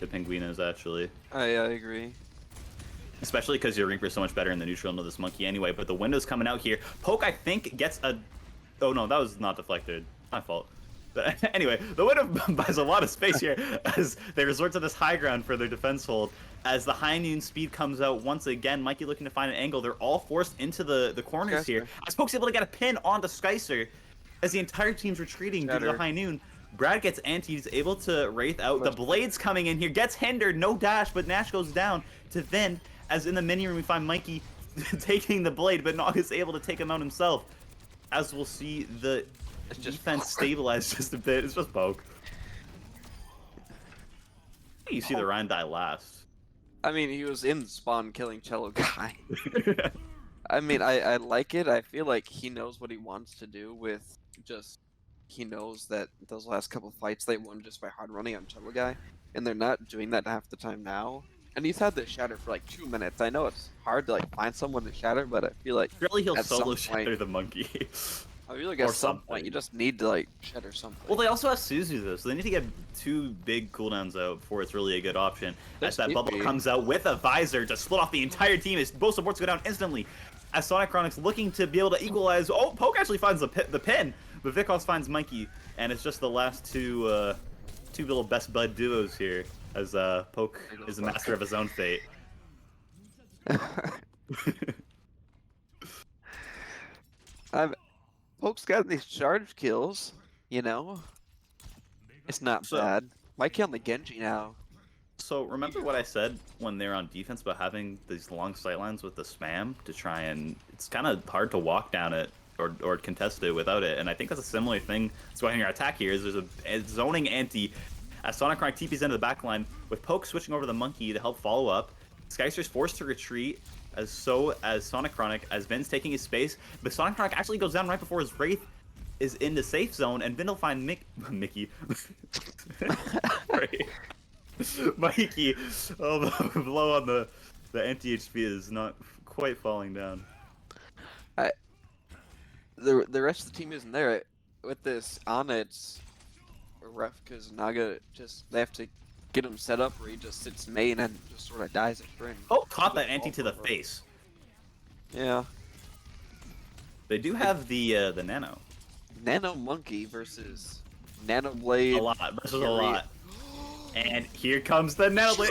Penguinos, actually. I agree. Especially because your Reaper's so much better in the neutral into this monkey anyway. But the window's coming out here. Poke, I think, gets a... Oh, no, that was not deflected. My fault. But anyway, the window buys a lot of space here as they resort to this high ground for their defense hold. As the high noon speed comes out once again, Mikey looking to find an angle. They're all forced into the corners here. As Poke's able to get a pin onto Skycer as the entire team's retreating due to the high noon. Brad gets anti, he's able to wraith out. The Blade's coming in here, gets hindered, no dash, but Nash goes down to Vind. As in the mini room we find Mikey taking the Blade, but Nog is able to take him out himself. As we'll see the defense stabilize just a bit. It's just Poke. You see the Ryan die last. I mean, he was in spawn killing Cello Guy. I mean, I like it. I feel like he knows what he wants to do with just... He knows that those last couple fights they won just by hard running on Cello Guy, and they're not doing that half the time now. And he's had the shatter for like 2 minutes. I know it's hard to like find someone to shatter, but I feel like really he'll solo shatter the monkey. I feel like at some point you just need to like shatter something. Well, they also have Suzu though, so they need to get 2 big cooldowns out before it's really a good option. As that bubble comes out with a visor to split off the entire team, as both supports go down instantly. As Sonic Chronic's looking to be able to equalize. Oh, Poke actually finds the pin, but Vikos finds Mikey, and it's just the last two little best bud duos here. As Poke is the master of his own fate. Poke's got these charge kills, you know? It's not bad. Mikey on the Genji now. So remember what I said when they're on defense about having these long sightlines with the spam to try and... It's kind of hard to walk down it or contest it without it, and I think that's a similar thing that's going on in your attack here. Is there's a zoning anti... As Sonic Chronic TP's into the backline, with Poke switching over the monkey to help follow up. Skycer's forced to retreat, as Sonic Chronic, as Vin's taking his space. But Sonic Chronic actually goes down right before his Wraith is in the safe zone, and Vin will find Mickey. Mikey. Oh, the blow on the anti-HP is not quite falling down. The rest of the team isn't there. With this Ana, it's rough because Naga they have to get him set up where he just sits main and just sort of dies at sprint. Oh, caught that anti to the face. Yeah. They do have the Nano. Nano Monkey versus Nano Blade. A lot versus a lot. And here comes the Nano Blade.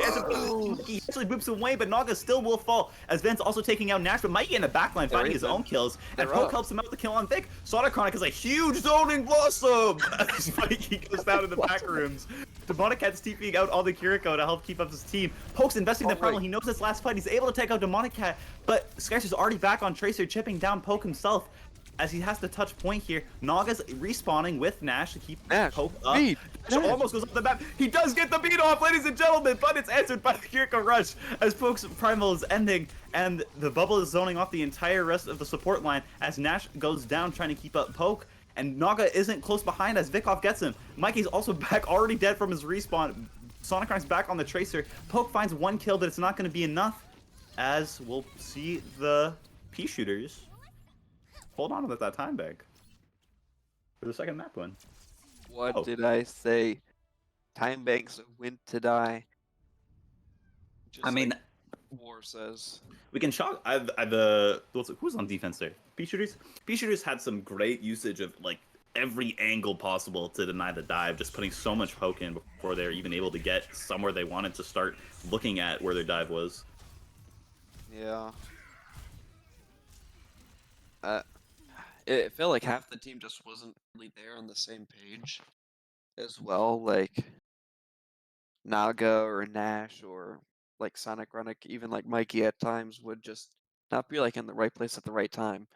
He actually boops away, but Naga still will fall. As Vin's also taking out Nash, but Mikey in the backline finding his own kills. And Poke helps him out with the kill on Vic. Sonic Chronic is a huge zoning blossom! As Mikey goes down in the back rooms. Demonic Cat's TPing out all the Kiriko to help keep up his team. Poke's investing the funnel. He knows this last fight. He's able to take out Demonic Cat, but Skycer's already back on Tracer, chipping down Poke himself. as he has to touch point here. Naga's respawning with Nash to keep Nash, Poke up. beat, Nash Nash. almost goes up the map. He does get the beat off, ladies and gentlemen, but it's answered by the Kirika Rush as Poke's Primal is ending, and the bubble is zoning off the entire rest of the support line as Nash goes down trying to keep up Poke, and Naga isn't close behind as Vikov gets him. Mikey's also back, already dead from his respawn. Sonic Crime's back on the Tracer. Poke finds 1 kill, but it's not going to be enough, as we'll see the Peashooters hold on to that time bank for the second map win. What did I say? Time banks win to die. Just I mean, like War says. we can chalk. Who's on defense there? Peashooters. Peashooters had some great usage of like every angle possible to deny the dive, just putting so much poke in before they're even able to get somewhere they wanted to start looking at where their dive was. Yeah. It felt like half the team just wasn't really there on the same page as well. Like Naga or Nash or like Sonic Runic, even like Mikey at times would just not be like in the right place at the right time.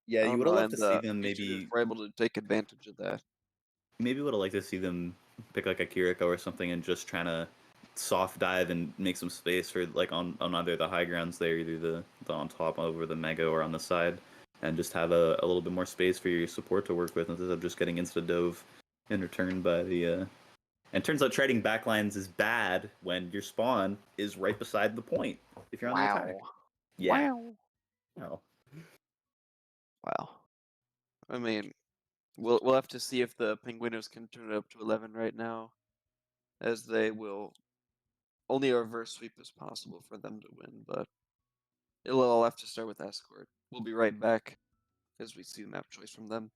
Yeah, I you don't would know, have loved and to see the them Peashooters maybe. were able to take advantage of that. Maybe would have liked to see them pick like a Kiriko or something and just trying to soft dive and make some space for like on either the high grounds there, either the on top over the mega or on the side, and just have a little bit more space for your support to work with instead of just getting insta dove in return by the. And turns out trading backlines is bad when your spawn is right beside the point if you're on the attack. Yeah. Wow. No. Wow. I mean, we'll have to see if the Penguinos can turn it up to 11 right now, as they will. Only a reverse sweep is possible for them to win, but it'll all have to start with Escort. We'll be right back as we see the map choice from them.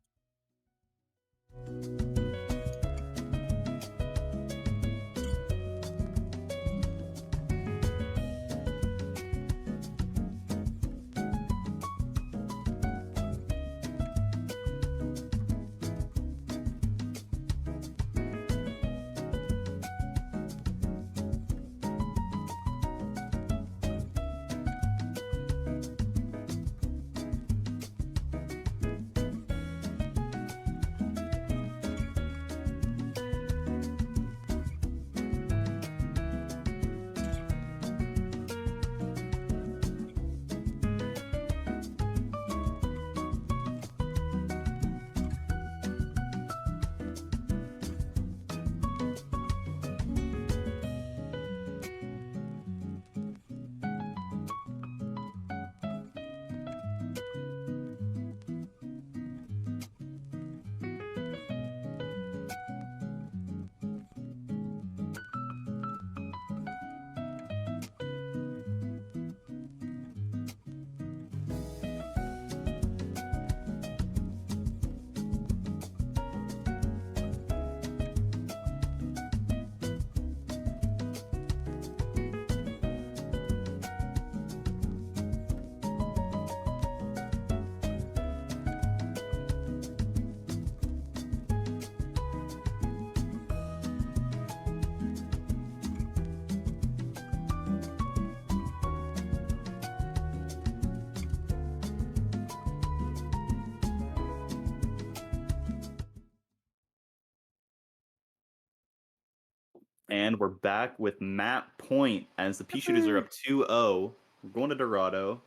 And we're back with map point as the Peashooters are up 2-0. We're going to Dorado.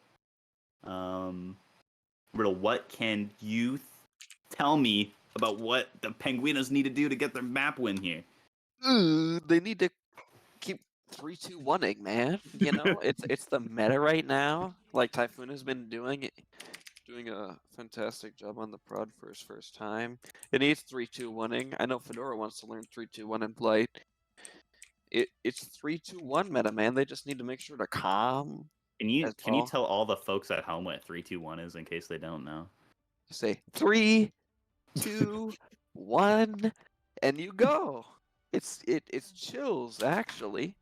Riddle, what can you tell me about what the Penguinos need to do to get their map win here? They need to keep 3-2-1ing, man. You know, it's the meta right now. Like Typhoon has been doing a fantastic job on the prod for his first time. It needs 3-2-1ing. I know Fedora wants to learn 3-2-1 in Blight. It's 3-2-1 meta, man. They just need to make sure to calm. Can you well. tell all the folks at home what 3-2-1 is in case they don't know? Say 3, 2, 1, and you go. It's chills actually,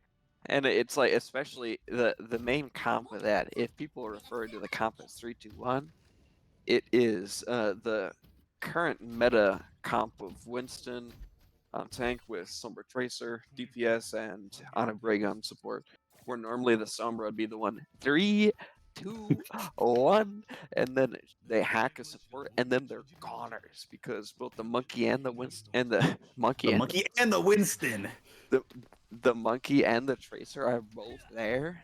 and it's like especially the main comp of that. If people refer to the comp as 3-2-1, it is the current meta comp of Winston on tank with Sombra Tracer, DPS, and on a Ray gun support. Where normally the Sombra would be the one 3, 2, 1, and then they hack a support, and then they're goners because both the monkey and the Winston and the monkey The and monkey and the Winston. the monkey and the tracer are both there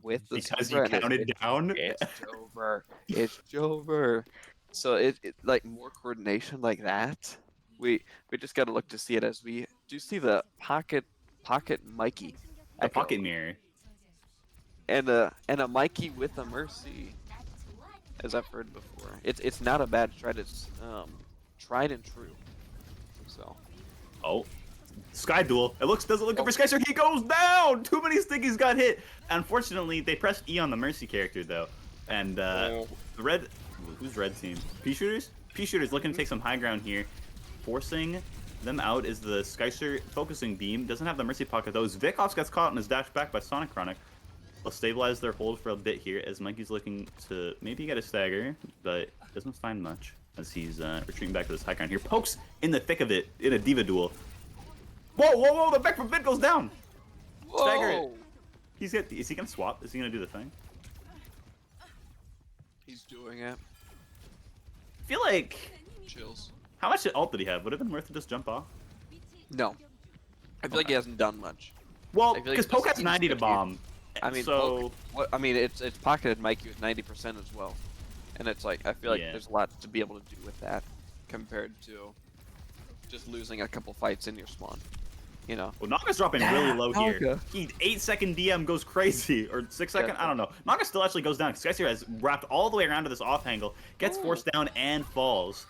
with the Because Sombra, you and counted down. it's Jover. It's Jover. So it like more coordination like that. We just gotta look to see it as we do see the pocket Mikey The Echo pocket mirror. and a Mikey with a Mercy, as I've heard before. It's not a bad tried and true. So Oh. Sky Duel. It doesn't look good for Skyster. He goes down! Too many stickies got hit. Unfortunately, they pressed E on the Mercy character, though. And, red... Who's red team? Peashooters? Peashooters looking to take some high ground here. Forcing them out is the Skyster focusing beam. Doesn't have the Mercy pocket, though. As Vickoffs gets caught and is dashed back by Sonic Chronic. They'll stabilize their hold for a bit here as Mikey's looking to maybe get a stagger, but doesn't find much as he's retreating back to this high ground here. Pokes in the thick of it in a Diva duel. Whoa, whoa, whoa, the back from Vid goes down! whoa! Stagger it. Is he gonna swap? Is he gonna do the thing? He's doing it. I feel like... Chills. How much ult did he have? Would it have been worth to just jump off? No. I feel like he hasn't done much. Well, I feel like because it's Poke just has 90 to sticky. bomb. I mean, so... it's pocketed Mikey with 90% as well. And it's like, I feel like Yeah. there's a lot to be able to do with that compared to just losing a couple fights in your spawn. You know? Well, Naga's dropping really low here. Naga. He 8-second DM goes crazy, or 6-second, I don't know. Naga still actually goes down. Skyster has wrapped all the way around to this off angle, gets forced down and falls.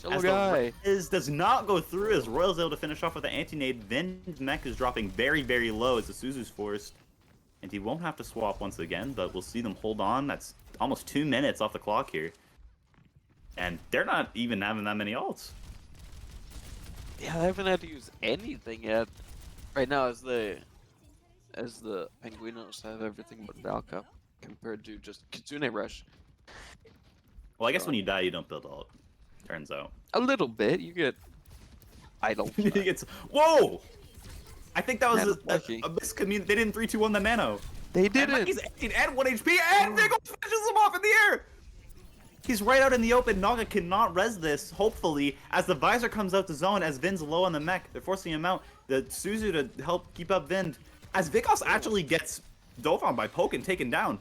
Hello, As guy. the Riz does not go through as Royal's able to finish off with the anti-nade. Vin's mech is dropping very, very low as the Suzu's forced. And he won't have to swap once again, but we'll see them hold on. That's almost 2 minutes off the clock here. And they're not even having that many ults. Yeah, I haven't had to use anything yet. Right now, as the Penguinos have everything but Valka compared to just Kitsune Rush. Well, I guess when you die, you don't build ult. Turns out. A little bit, you get idle. He gets... Whoa! I think that was Lucky. a miscommunication. They didn't 3-2-1 the nano. They And didn't. he's 18 and 1 HP, and Viggo finishes him off in the air! He's right out in the open. Naga cannot res this, hopefully, as the visor comes out to zone, as Vin's low on the mech. They're forcing him out. The Suzu to help keep up Vin. As Vikos actually gets dove on by Poke and taken down.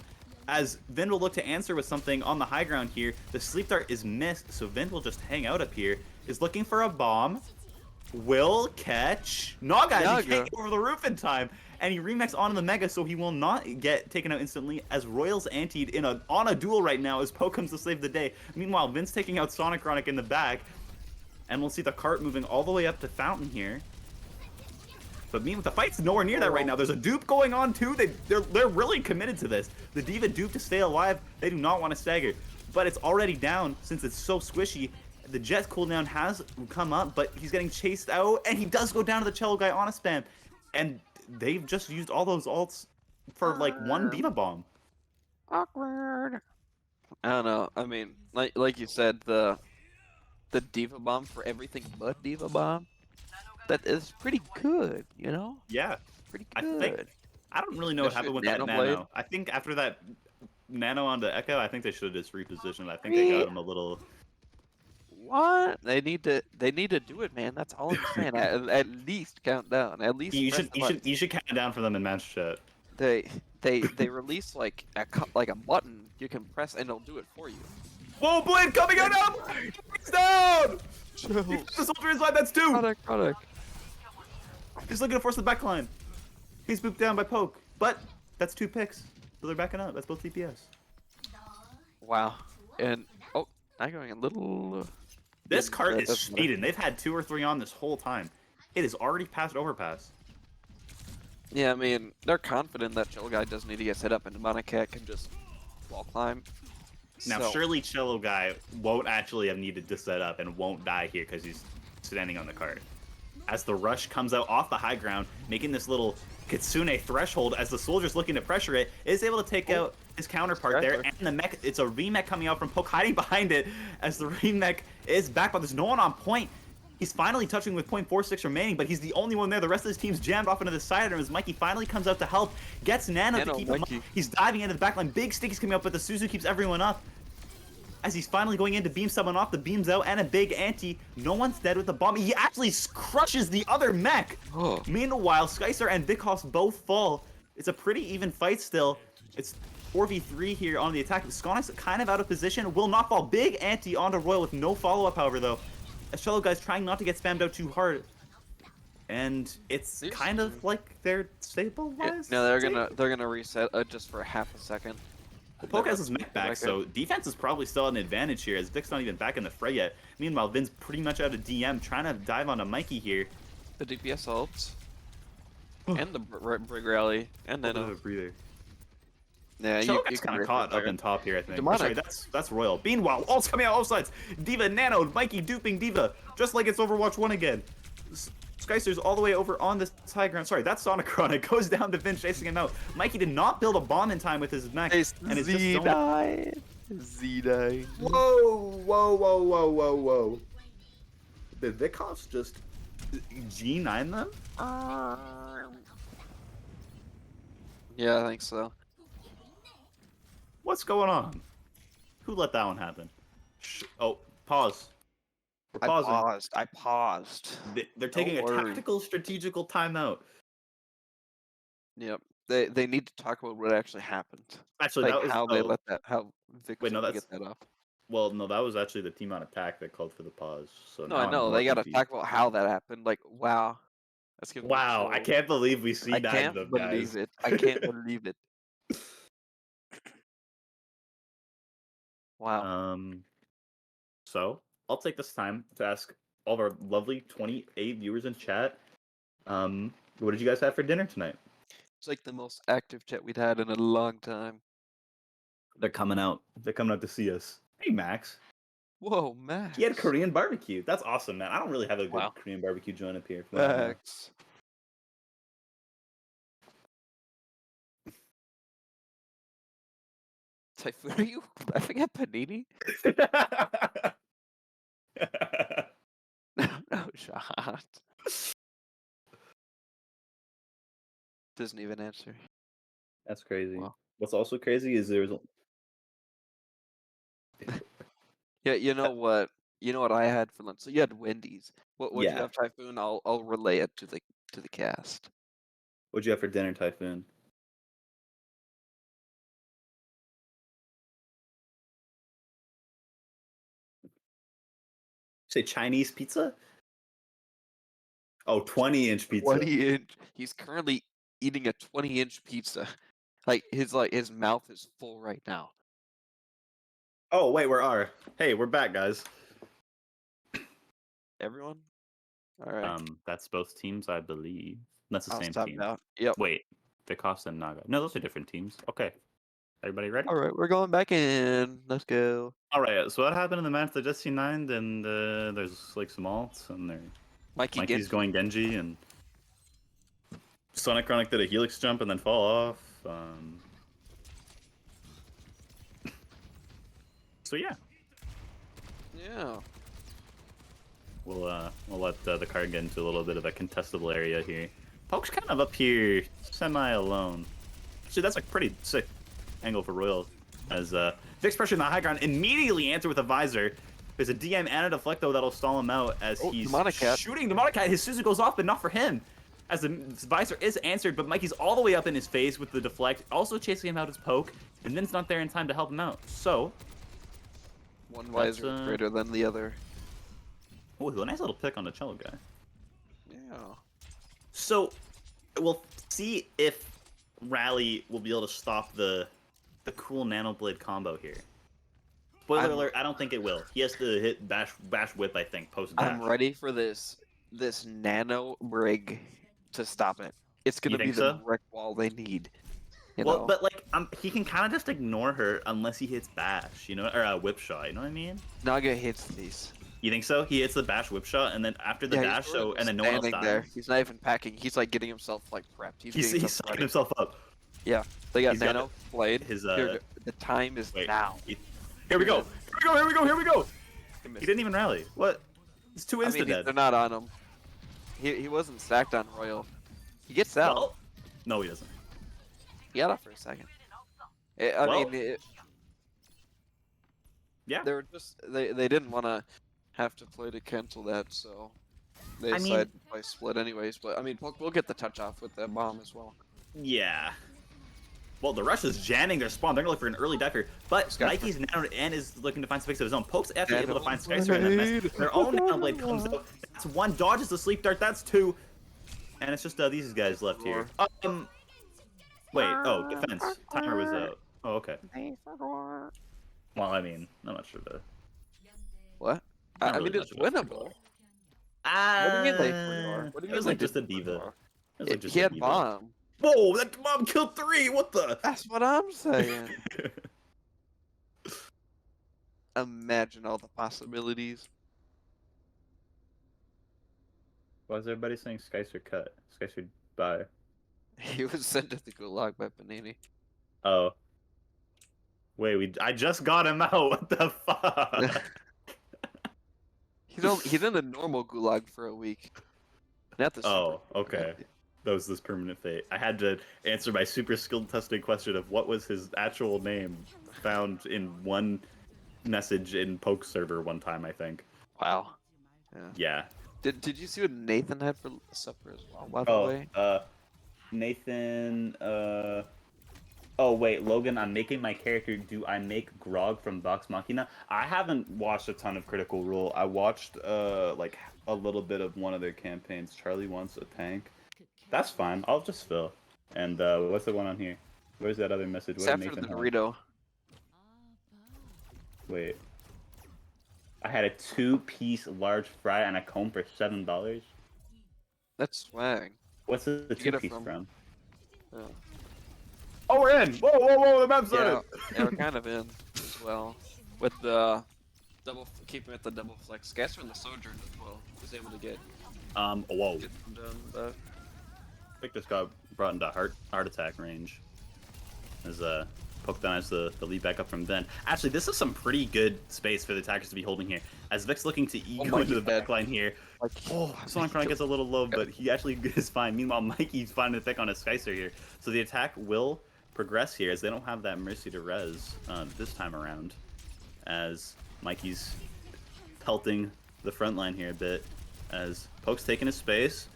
As Vin will look to answer with something on the high ground here. The sleep dart is missed, so Vin will just hang out up here. Is looking for a bomb. Will catch Naga. He can't get over the roof in time. And he remixed onto the Mega, so he will not get taken out instantly, as Royal's antied on a duel right now as Poke comes to save the day. Meanwhile, Vin's taking out Sonic Chronic in the back. And we'll see the cart moving all the way up to Fountain here. But the fight's nowhere near that right now. There's a dupe going on too. They're really committed to this. The Diva dupe to stay alive. They do not want to stagger. But it's already down since it's so squishy. The Jet's cooldown has come up, but he's getting chased out. And he does go down to the Cello guy on a spam. And they've just used all those ults for like one Diva bomb. Awkward. I don't know. I mean, like you said, the Diva bomb for everything but Diva bomb. That is pretty good, you know? Yeah. Pretty good. I don't really know what happened with that Nano Nano. Blade. I think after that Nano onto Echo, I think they should have just repositioned. I think they got him a little... What? They need to do it, man. That's all I'm saying. At least count down. At least You should count down for them in match chat. They release like a button you can press and it'll do it for you. Whoa, Blade coming out now! He's down! He put the soldier inside, that's 2! Product. He's looking to force the backline. He's booped down by Poke. But that's 2 picks. So they're backing up. That's both DPS. Wow. And I'm going a little. This cart is speeding. They've had 2 or 3 on this whole time. It is already past overpass. Yeah, I mean, they're confident that Chill Guy doesn't need to get set up and Monacat can just wall climb. Now, surely Cello Guy won't actually have needed to set up and won't die here because he's standing on the cart. As the rush comes out off the high ground, making this little Kitsune threshold as the soldier's looking to pressure it, is able to take out his counterpart there, and the mech, it's a remech coming out from Poke hiding behind it as the remech is back, but there's no one on point. He's finally touching with 0.46 remaining, but he's the only one there. The rest of his team's jammed off into the side, and as Mikey finally comes out to help, gets Nano to keep him up. He's diving into the backline. Big sticky's coming up, but the Suzu keeps everyone up. As he's finally going in to beam someone off, the beam's out, and a big anti. No one's dead with the bomb. He actually crushes the other mech. Meanwhile, Skycer and Vikos both fall. It's a pretty even fight still. It's 4v3 here on the attack. Skonix kind of out of position. Will not fall. Big anti onto Royal with no follow-up, however, though. As Shallow Guy's trying not to get spammed out too hard. And it's kind of like they're stabilized. No, they're gonna reset just for half a second. Poke has his mech back, so defense is probably still an advantage here, as Vic's not even back in the fray yet. Meanwhile, Vin's pretty much out of DM, trying to dive onto Mikey here. The DPS helps. And the Brig Rally. And then a breather. Yeah, you kind of caught up in top here, I think. Demonic. Sorry, that's Royal. Meanwhile, ult's coming out all sides. Diva Nano, Mikey duping Diva, just like it's Overwatch 1 again. Skyster's all the way over on this high ground. Sorry, that's Sonicron. It goes down to Vin chasing him out. Mikey did not build a bomb in time with his mech. And it's Z-died. Z-died. Whoa. Did Vikos just G9 them? Yeah, I think so. What's going on? Who let that one happen? Oh, pause. We're pausing. I paused. They're taking a tactical, strategical timeout. Yep. They need to talk about what actually happened. Actually, like that was how they let that. How Vic wait, no, get that's that off. Well, no, that was actually the team on attack that called for the pause. So no, I know they got to talk about how that happened. Like, wow, that's gonna wow, I can't believe we see that. I can't believe it. I can't believe it. Wow. So I'll take this time to ask all of our lovely 28 viewers in chat. What did you guys have for dinner tonight? It's like the most active chat we'd had in a long time. They're coming out. They're coming out to see us. Hey, Max. Whoa, Max. He had Korean barbecue. That's awesome, man. I don't really have a good Korean barbecue joint up here. Max. Typhoon, are you laughing at Panini? No shot. Doesn't even answer. That's crazy. Wow. What's also crazy is there's. Yeah, you know what? You know what I had for lunch. So you had Wendy's. What did you have, Typhoon? I'll relay it to the cast. What'd you have for dinner, Typhoon? Say Chinese pizza? Oh, 20-inch pizza. 20-inch. He's currently eating a 20-inch pizza. His mouth is full right now. Oh wait, hey, we're back, guys. Everyone? All right. That's both teams, I believe. That's the same team. Out. Yep. Wait, Vikos and Naga. No, those are different teams. Okay. Everybody ready? All right, we're going back in. Let's go. All right. So what happened in the match that just C9'd, and there's like some alts, and Mikey's going Genji, and Sonic Chronic did a Helix jump and then fall off. So yeah. Yeah. We'll let the card get into a little bit of a contestable area here. Poke's kind of up here, semi-alone. Actually, that's a pretty sick angle for Royal. As Vic's pressure in the high ground, immediately answer with a visor. There's a DM and a Deflecto that'll stall him out as he's shooting Demonic Cat. His Suzu goes off, but not for him. As the visor is answered, but Mikey's all the way up in his face with the deflect, also chasing him out as Poke, and then it's not there in time to help him out. So, one visor is greater than the other. Oh, a nice little pick on the Cello guy. Yeah. So, we'll see if Rally will be able to stop the cool Nano Blade combo here. Spoiler alert, I don't think it will. He has to hit bash whip, I think, post dash. I'm ready for this Nano Brig to stop it. It's gonna be the brick wall they need. You know? But like, he can kind of just ignore her unless he hits bash, you know, or a whip shot. You know what I mean? Naga hits these. You think so? He hits the bash whip shot, and then after the dash, and then no one else dies. There. He's not even packing. He's like getting himself like prepped. He's setting himself up. Yeah, they got Nano Blade. The time is now. Here we go. Here we go. He didn't even rally. What? It's two I mean, insta-dead. they're not on him. He wasn't stacked on Royal. He gets out. Well, no, he doesn't. He got out for a second. Yeah. They were just they didn't want to have to play to cancel that, so they I mean- decided to play split anyways. But I mean, we'll get the touch off with the bomb as well. Yeah. Well, the Rush is jamming their spawn. They're going to look for an early deck here. But Skyster. Mikey's nano and is looking to find space of his own. Poke's actually able to find Nano Skyster in that mess. blade. Their own nano blade comes out. That's one. Dodges the sleep dart. That's two. And it's just these guys left here. Wait. Oh, defense. Timer was out. Oh, okay. Well, I mean, I'm not sure the. What? Not I really mean, it's much of a winnable. Ah. What do you mean they for? What do you It was mean like they just a did diva. for? It was like just He a had diva. bomb. Whoa! That bomb killed 3. What the? That's what I'm saying. Imagine all the possibilities. Why is everybody saying Skyster cut? Skyster bye. He was sent to the gulag by Panini. Oh. Wait, I just got him out. What the fuck? He's in the normal gulag for a week. Not the Oh, super okay. That was this permanent fate. I had to answer my super skill testing question of what was his actual name found in one message in Poke server one time, I think. Wow. Yeah. Yeah. Did you see what Nathan had for supper as well? By the way. Nathan, oh wait, Logan, I'm making my character. Do I make Grog from Vox Machina? I haven't watched a ton of Critical Role. I watched like a little bit of one of their campaigns. Charlie wants a tank. That's fine. I'll just fill. And what's the one on here? Where's that other message? It's What did after the Nathan have? Dorito. Wait. I had a 2-piece large fry and a comb for $7. That's swag. What's the you get it 2-piece from? from? Yeah. Oh, we're in! Whoa! The map's Yeah, on yeah, we're kind of in as well. With the keeping it the double flex. Scaster and the Sojourn as well was able to get Whoa. them done. But I think this got brought into heart attack range. As Poke down as the lead back up from Ben. Actually, this is some pretty good space for the attackers to be holding here. As Vic's looking to go into the back line here. Oh, Sonicron gets a little low, but he actually is fine. Meanwhile, Mikey's finding the pick on his Skyster here. So the attack will progress here as they don't have that Mercy to res this time around. As Mikey's pelting the front line here a bit. As Poke's taking his space.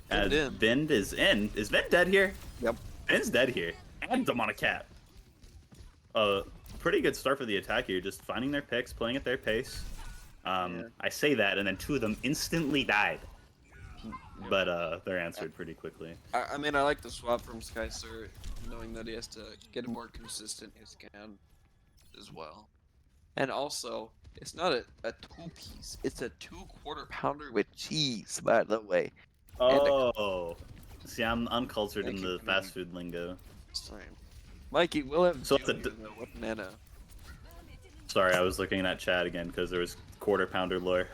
As Vind is in. Is Vind dead here? Yep. Vind's dead here. And Demonic Cat. Pretty good start for the attack here. Just finding their picks, playing at their pace. I say that, and then 2 of them instantly died. But they're answered pretty quickly. I mean, I like the swap from Skyster, knowing that he has to get more consistent as he can as well. And also, it's not a 2-piece, it's a 2-quarter pounder with cheese, by the way. Oh, see, I'm uncultured in the fast food lingo. Same. Mikey, we'll have So it's a what nano? Sorry, I was looking at chat again because there was quarter pounder lore.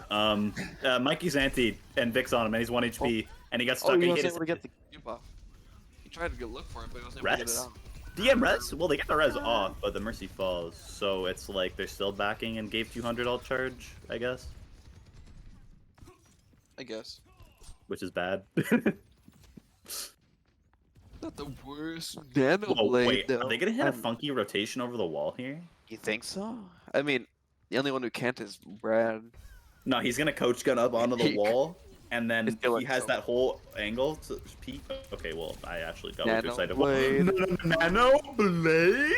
Mikey's anti and Vic's on him, and he's 1 HP, and he got stuck. He and wasn't hit able to get the Q buff. He tried to look for it, but he wasn't able to get it res. on. Do you get res? Well, they get the res off, but the Mercy falls, so it's like they're still backing and gave 200 alt charge, I guess. I guess. Which is bad. Not the worst nano Whoa, blade, wait, though. are they gonna hit a funky rotation over the wall here? You think so? I mean, the only one who can't is Brad. No, he's gonna coach gun up onto the wall, and then It's killing he has so that whole angle to peek. Okay, well, I actually got Nano excited. blade. Nano blade?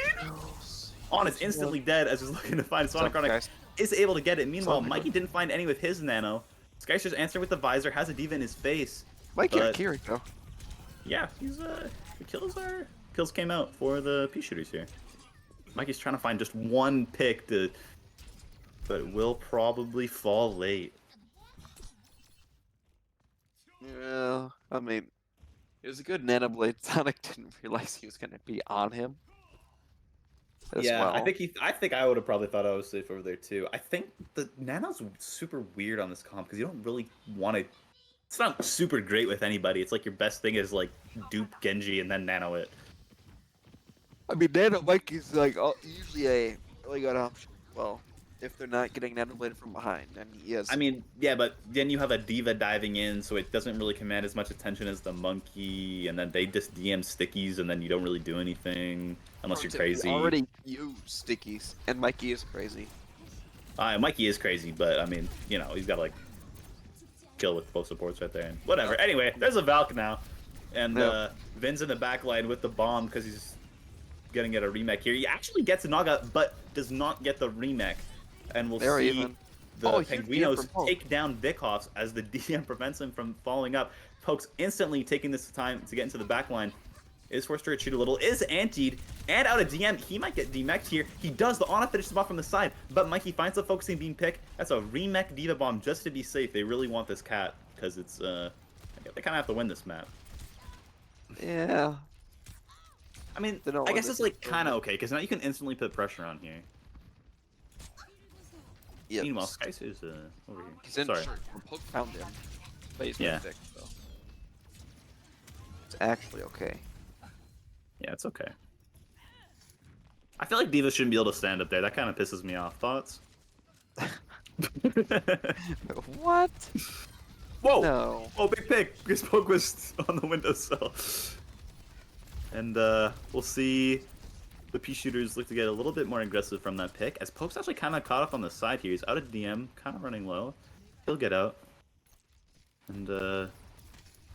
On is instantly dead as he's looking to find Sonic Chronic. Is able to get it. Meanwhile, Mikey didn't find any with his nano. Skyster's answering with the visor, has a diva in his face. Mikey but- Akiri, though. Yeah, he's the kills came out for the Peashooters here. Mikey's trying to find just one pick to, but will probably fall late. Yeah, I mean, it was a good nano blade. Sonic didn't realize he was gonna be on him. Yeah, well. I think I would have probably thought I was safe over there too. I think the nano's super weird on this comp because you don't really want to. It's not super great with anybody. It's like your best thing is like dupe Genji and then nano it. I mean, nano Mikey's like usually a really good option. Well, if they're not getting nanobladed from behind, and he is. I mean, yeah, but then you have a diva diving in, so it doesn't really command as much attention as the monkey, and then they just DM stickies, and then you don't really do anything unless you're crazy. You already use stickies, and Mikey is crazy. Mikey is crazy, but I mean, you know, he's got to like kill with both supports right there. And whatever. Anyway, there's a Valk now, and Vin's in the back line with the bomb because he's gonna get a remake here. He actually gets a Naga, but does not get the remake. And we'll see the Penguinos take down Vikhoffs as the DM prevents him from following up. Pokes instantly taking this time to get into the back line. Is forced to retreat a little, is antied, and out of DM. He might get demeched here. He does. The Ana finishes him off from the side, but Mikey finds the focusing beam pick. That's a remake Diva Bomb just to be safe. They really want this cat because it's, they kind of have to win this map. Yeah. I mean, I guess it's like kind of okay because now you can instantly put pressure on here. Yep. Meanwhile, Skice is over here. He's in Sorry. shirt. Poke found him. But he's Yeah. fixed, though. It's actually okay. Yeah, it's okay. I feel like Diva shouldn't be able to stand up there. That kind of pisses me off. Thoughts? What? Whoa! No. Oh, big pick! Because Poke was on the windowsill. And we'll see the Peashooters look to get a little bit more aggressive from that pick, as Poke's actually kind of caught up on the side here. He's out of DM, kind of running low. He'll get out. And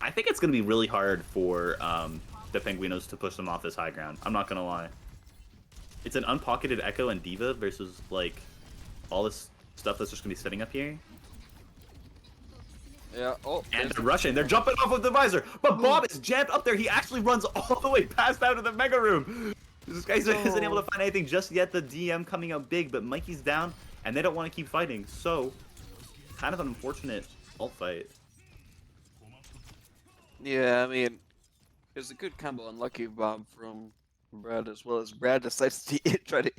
I think it's going to be really hard for the Penguinos to push them off this high ground. I'm not going to lie. It's an unpocketed Echo and Diva versus, like, all this stuff that's just going to be sitting up here. Yeah, oh. And they're rushing. They're jumping off of the visor. But Bob is jammed up there. He actually runs all the way past out of the Mega Room. This guy isn't able to find anything just yet. The DM coming out big, but Mikey's down, and they don't want to keep fighting. So, kind of an unfortunate ult fight. Yeah, I mean, it was a good combo. Unlucky Bob from Brad, as well as Brad decides to try to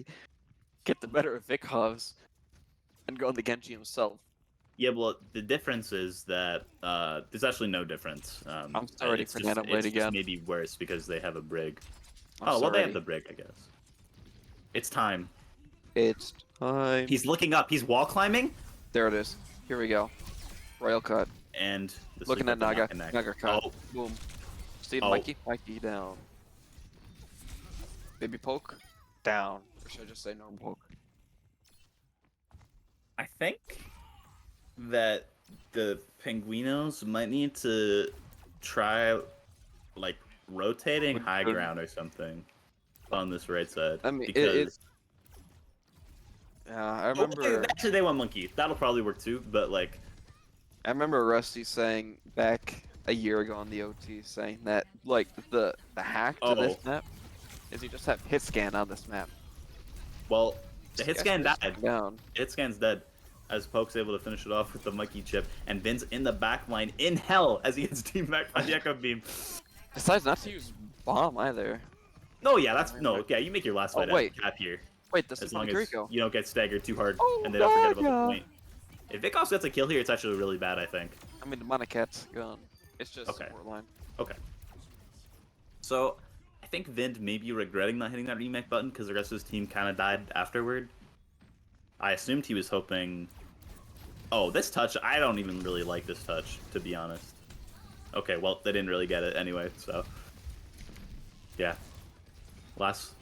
get the better of Vikhoffs and go on the Genji himself. Yeah, well, the difference is that there's actually no difference. I'm sorry for Nanoblade again. It's maybe worse because they have a brig. I'm well, they have the brig, I guess. It's time. It's time. He's looking up. He's wall climbing. There it is. Here we go. Royal cut. And looking at Naga. Naga cut. Oh. Boom. See Mikey? Mikey down. Baby poke? Down. Or should I just say normal poke? I think that the Penguinos might need to try, like, rotating high ground or something on this right side. I mean, because... yeah, I remember... actually, they want Monkey. That'll probably work too, but, like... I remember Rusty saying back a year ago on the OT, saying that, like, the hack to this map is you just have hit scan on this map. Well, the hit scan died. Down. Hit scan's dead. As Poke's able to finish it off with the Monkey chip, and Vin's in the back line in hell as he gets team back by the Echo Beam. Decides not to use bomb either. No, yeah, that's yeah. You make your last fight at cap here. Wait, this as is long as Rico. you don't get staggered too hard, Oh, and they don't forget about the point. If Vikhoffs gets a kill here, it's actually really bad, I think. I mean, the Monocat's gone. It's just okay. support line. Okay. So, I think Vind may be regretting not hitting that remake button because the rest of his team kind of died afterward. I assumed he was hoping... Oh, this touch, I don't even really like this touch, to be honest. Okay, well, they didn't really get it anyway, so... Yeah. Last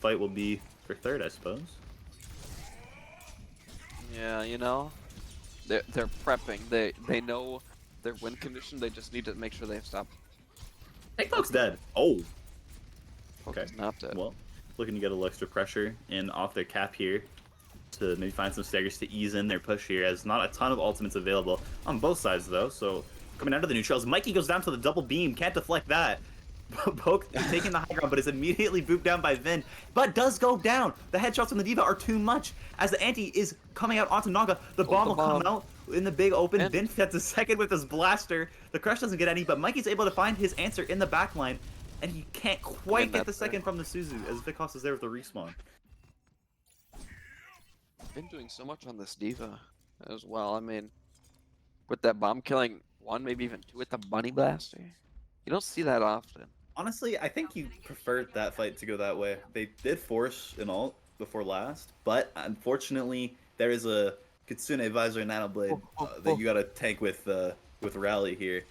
fight will be for third, I suppose. Yeah, you know, they're prepping. They know their win condition. They just need to make sure they stop. Hey, Poke's dead. Oh. Poke's Okay. not dead. Well, looking to get a little extra pressure in off their cap here to maybe find some staggers to ease in their push here, as not a ton of ultimates available on both sides though. So coming out of the neutrals, Mikey goes down to the double beam. Can't deflect that. Poke taking the high ground, but is immediately booped down by Vin, but does go down. The headshots from the Diva are too much as the anti is coming out onto Naga. The bomb will come out in the big open. Vin gets a second with his blaster. The crush doesn't get any, but Mikey's able to find his answer in the back line, and he can't quite get the second from the Suzu as Vikhoffs is there with the respawn. Been doing so much on this Diva as well. I mean, with that bomb killing one, maybe even two with the bunny blaster. You don't see that often. Honestly, I think you preferred that fight to go that way. They did force an ult before last, but unfortunately, there is a Kitsune Visor Nano Blade that you gotta tank with Rally here.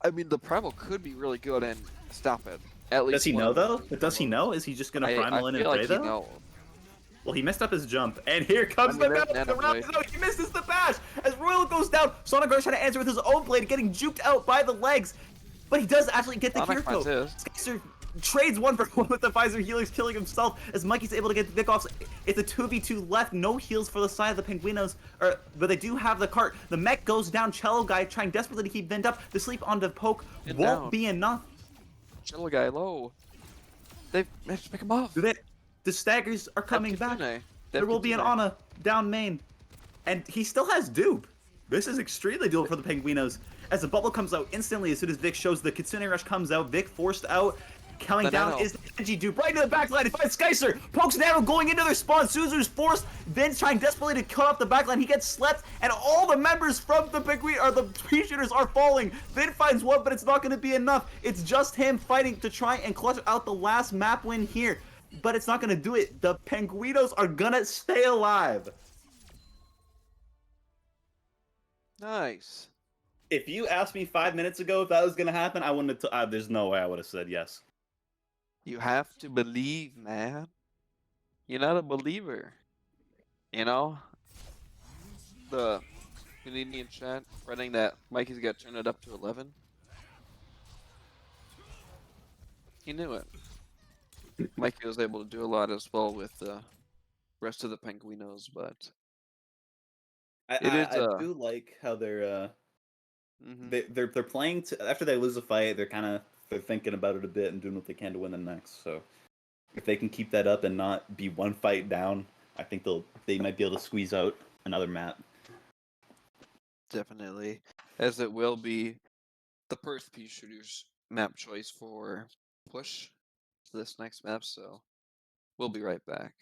I mean, the Primal could be really good and stop it. At least Does he one know of those though? three But does he combos. know? Is he just gonna I Primal in and feel pray like he though? knows. Well, he messed up his jump, and here comes the there's Nano. The Nano round Blade. is out. He misses the bash as Royal goes down. Sonic Rush trying to answer with his own blade, getting juked out by the legs, but he does actually get the Sonic finds Kiriko. his. Skyster trades 1-for-1 with the Visor Healers, killing himself as Mikey's able to get the pickoffs. It's a 2v2 left, no heals for the side of the Penguinos, but they do have the cart. The mech goes down, Cello Guy trying desperately to keep Vind up. The sleep on the poke And won't down. be enough. Cello Guy low. They've managed to pick him off. The staggers are coming back. There will be an Kitsune. Ana down main. And he still has dupe. This is extremely doable for the Penguinos. As the bubble comes out instantly, as soon as Vic shows the Kitsune Rush comes out, Vic forced out. Coming down Nano. is the Genji dupe right into the backline. He finds Skycer. Pokes Nano going into their spawn. Suzu's forced. Vin's trying desperately to cut off the backline. He gets slept, and all the members from the Peashooters are falling. Vin finds one, but it's not going to be enough. It's just him fighting to try and clutch out the last map win here. But it's not going to do it. The Penguinos are going to stay alive. Nice. If you asked me 5 minutes ago if that was going to happen, I wouldn't have there's no way I would have said yes. You have to believe, man. You're not a believer. You know? The Canadian chat writing that Mikey's got to turn it up to 11. He knew it. Mikey was able to do a lot as well with the rest of the Penguinos, but I do like how they're playing after they lose a fight. They're thinking about it a bit and doing what they can to win the next. So if they can keep that up and not be one fight down, I think they might be able to squeeze out another map. Definitely, as it will be the Perth Peashooters map choice for push to this next map. So we'll be right back.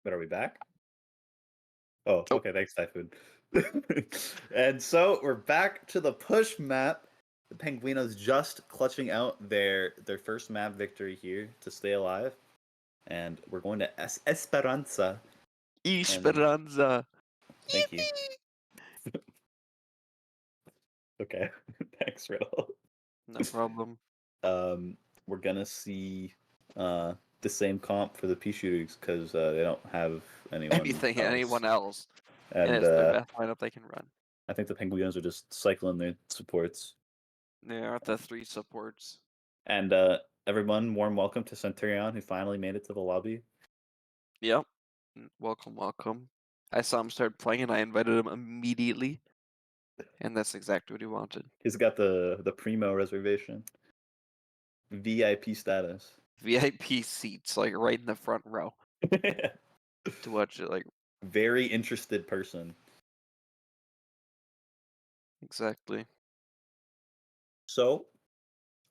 But are we back? Oh, Oh. okay. Thanks, Typhoon. And so we're back to the push map. The Penguinos just clutching out their first map victory here to stay alive. And we're going to Esperanza. Esperanza. Thank you. Okay. Thanks, Riddle. No problem. We're gonna see the same comp for the Peashooters because they don't have anyone Anyone else. And And it's their best lineup they can run. I think the Penguinos are just cycling their supports. They are the 3 supports. And everyone, warm welcome to Centurion, who finally made it to the lobby. Yep. Welcome, welcome. I saw him start playing and I invited him immediately. And that's exactly what he wanted. He's got the primo reservation, VIP status. VIP seats, like right in the front row. To watch it, like. Very interested person. Exactly. So,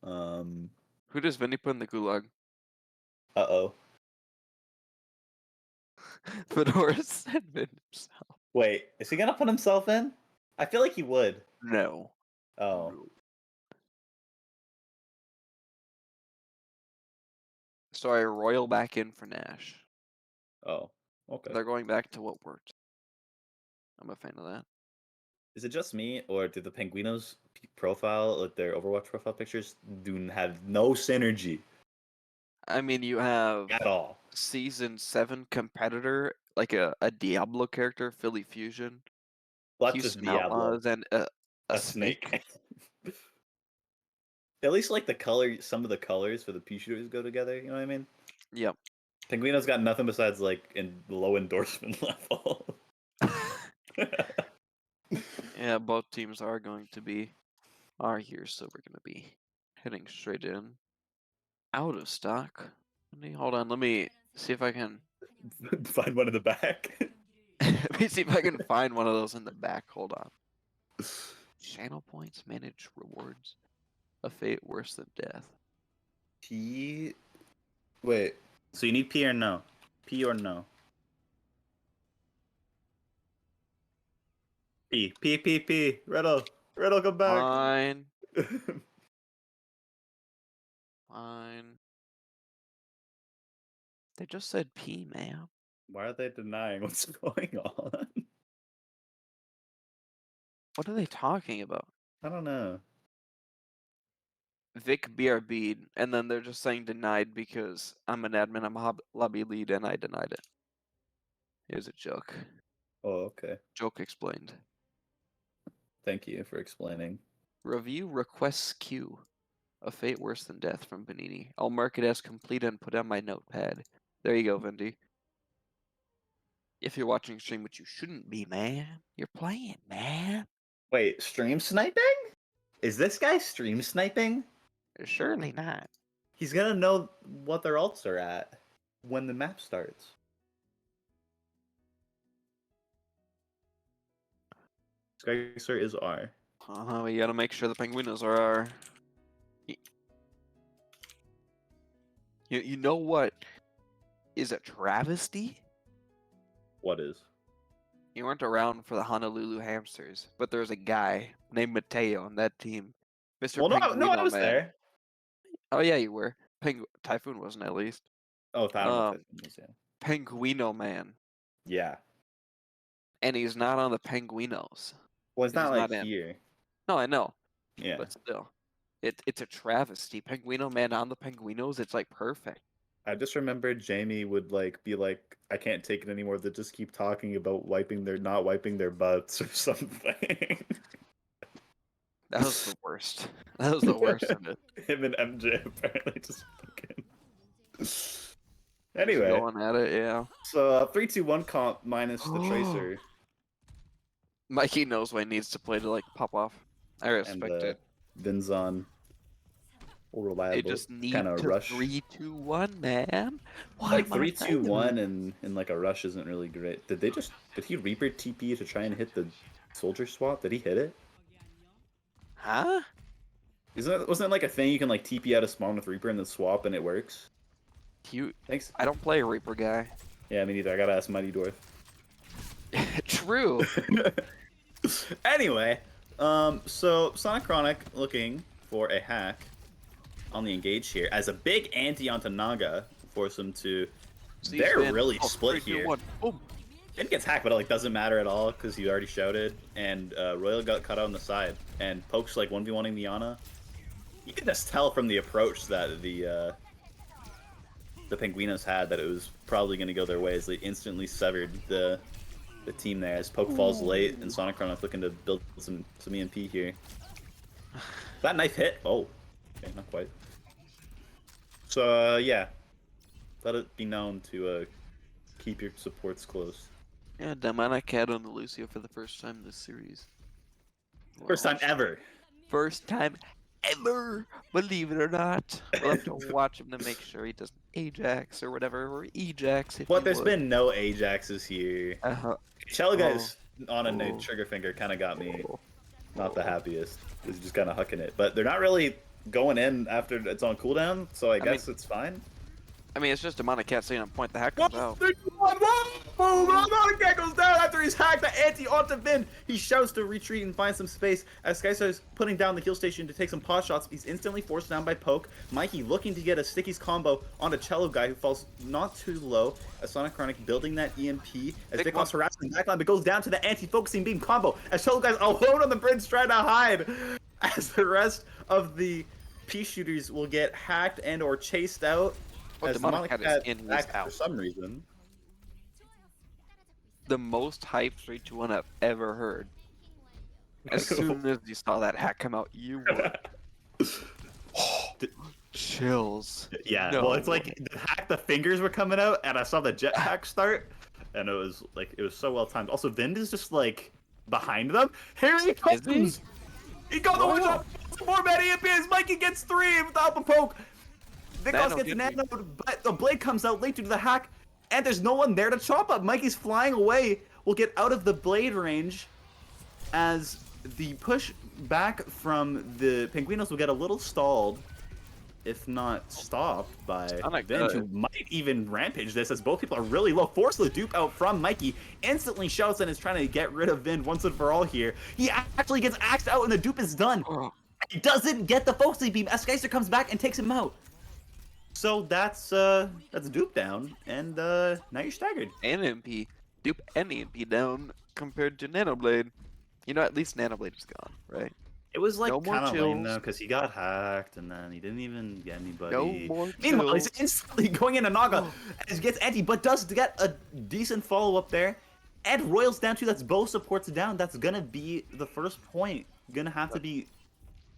who does Vinny put in the gulag? Uh-oh. Fedora said Vin himself. Wait, is he gonna put himself in? I feel like he would. No. Oh. No. So I royal back in for Nash. Oh, okay. They're going back to what worked. I'm a fan of that. Is it just me, or do the Penguinos profile, like their Overwatch profile pictures, do have no synergy? I mean, you have At all. Season 7 competitor, like a Diablo character, Philly Fusion, Well, that's just Houston Diablo. Outlaws, and a snake. At least like the color, some of the colors for the Peashooters go together. You know what I mean? Yep. Penguinos got nothing besides like in low endorsement level. Yeah, both teams are here, so we're gonna be heading straight in. Out of stock. Hold on, let me see if I can Find one in the back. let me see if I can find one of those in the back. Hold on. Channel points, manage rewards. A fate worse than death. P. Wait. So you need P or no? P or no? P. Riddle, come back. Fine. Fine. They just said P, man. Why are they denying what's going on? What are they talking about? I don't know. Vic BRB, and then they're just saying denied because I'm an admin, I'm a lobby lead, and I denied it. It was a joke. Oh, okay. Joke explained. Thank you for explaining. Review requests queue. A fate worse than death from Panini. I'll mark it as complete and put on my notepad. There you go, Vindy. If you're watching stream, which you shouldn't be, man. You're playing, man. Wait, stream sniping? Is this guy stream sniping? Surely not. He's gonna know what their ults are at when the map starts. Skycer is R. We gotta make sure the Penguinos are our... You know what is a travesty? What is? You weren't around for the Honolulu Hamsters, but there's a guy named Mateo on that team. Mr. Well, no, I was man. there. Oh yeah, you were. Typhoon wasn't, at least. Oh, I don't know if Typhoon was, yeah. Penguino man. Yeah. And he's not on the Penguinos. Well, it's not like not here. No, I know. Yeah. But still. It's a travesty. Penguino man on the Penguinos, it's like perfect. I just remember Jamie would like be like, I can't take it anymore. They just keep talking about not wiping their butts or something. That was the worst. That was the worst of it. Him and MJ apparently just fucking. Anyway, going at it, yeah. So 3-2-1 comp minus the tracer. Mikey knows what he needs to play to like pop off. I respect it. Vin's on. Reliable. They just need to rush. 3-2-1, man. Like 3-2-1 and like a rush isn't really great. Did he Reaper TP to try and hit the soldier swap? Did he hit it? Huh? Wasn't it like a thing you can like TP out of spawn with Reaper and then swap and it works? Cute. Thanks. I don't play a Reaper guy. Yeah, me neither. I gotta ask Mighty Dwarf. True. Anyway, so Sonic Chronic looking for a hack on the engage here as a big anti onto Naga, force him to. They're really split 3, 2, here. 1. Boom. It gets hacked, but it like doesn't matter at all because he already shouted, and Royal got cut out on the side, and Poke's like 1v1ing the Ana. You can just tell from the approach that the Penguinos had that it was probably going to go their way as they instantly severed the team there as Poke falls late and Sonic Chronic looking to build some EMP here. That knife hit? Oh, okay, not quite. So yeah, let it be known to keep your supports close. Yeah, Demonic had on the Lucio for the first time this series. First time ever. First time ever, believe it or not. We'll have to watch him to make sure he doesn't Ajax or whatever, or Ejax if But there's been no Ajaxes here. Cello guy's on a new trigger finger kind of got me not the happiest. He's just kind of hucking it. But they're not really going in after it's on cooldown, so I guess it's fine. I mean, it's just Demonic Cat saying on point. The hack comes out. Boom! Demonic Cat goes down after he's hacked the anti onto Vin. He shouts to retreat and find some space as Skystar's putting down the heal station to take some pot shots. He's instantly forced down by Poke. Mikey looking to get a Stickies combo onto Cello Guy who falls not too low as Sonic Chronic building that EMP as Vicos harassing the backline but goes down to the anti-focusing beam combo as Cello Guy's alone on the bridge trying to hide as the rest of the Peashooters will get hacked and or chased out. As Demonic Cat is in his for some reason. The most hype 3, 2, 1 I've ever heard. As soon as you saw that hack come out, you were chills. Yeah, well, it's like the hack, the fingers were coming out, and I saw the jetpack start, and it was so well timed. Also, Vind is just like behind them. Here he comes. He got the one shot. More mad EMPs. Mikey gets 3 with the help of Poke. Vicos gets nanoed, but the blade comes out late due to the hack, and there's no one there to chop up. Mikey's flying away. Will get out of the blade range as the push back from the Penguinos will get a little stalled, if not stopped by Venge, who might even rampage this as both people are really low. Force the dupe out from Mikey, instantly shouts and is trying to get rid of Vin once and for all here. He actually gets axed out and the dupe is done. He doesn't get the focusing beam as Skyster comes back and takes him out. So that's dupe down, and now you're staggered. And MP, dupe and MP down compared to Nanoblade. You know, at least Nanoblade is gone, right? It was like kind of lame though, because he got hacked, and then he didn't even get anybody. No more Meanwhile, he's instantly going into Naga as he gets anti, but does get a decent follow up there. And Royals down too. That's both supports down. That's gonna be the first point. Gonna have to be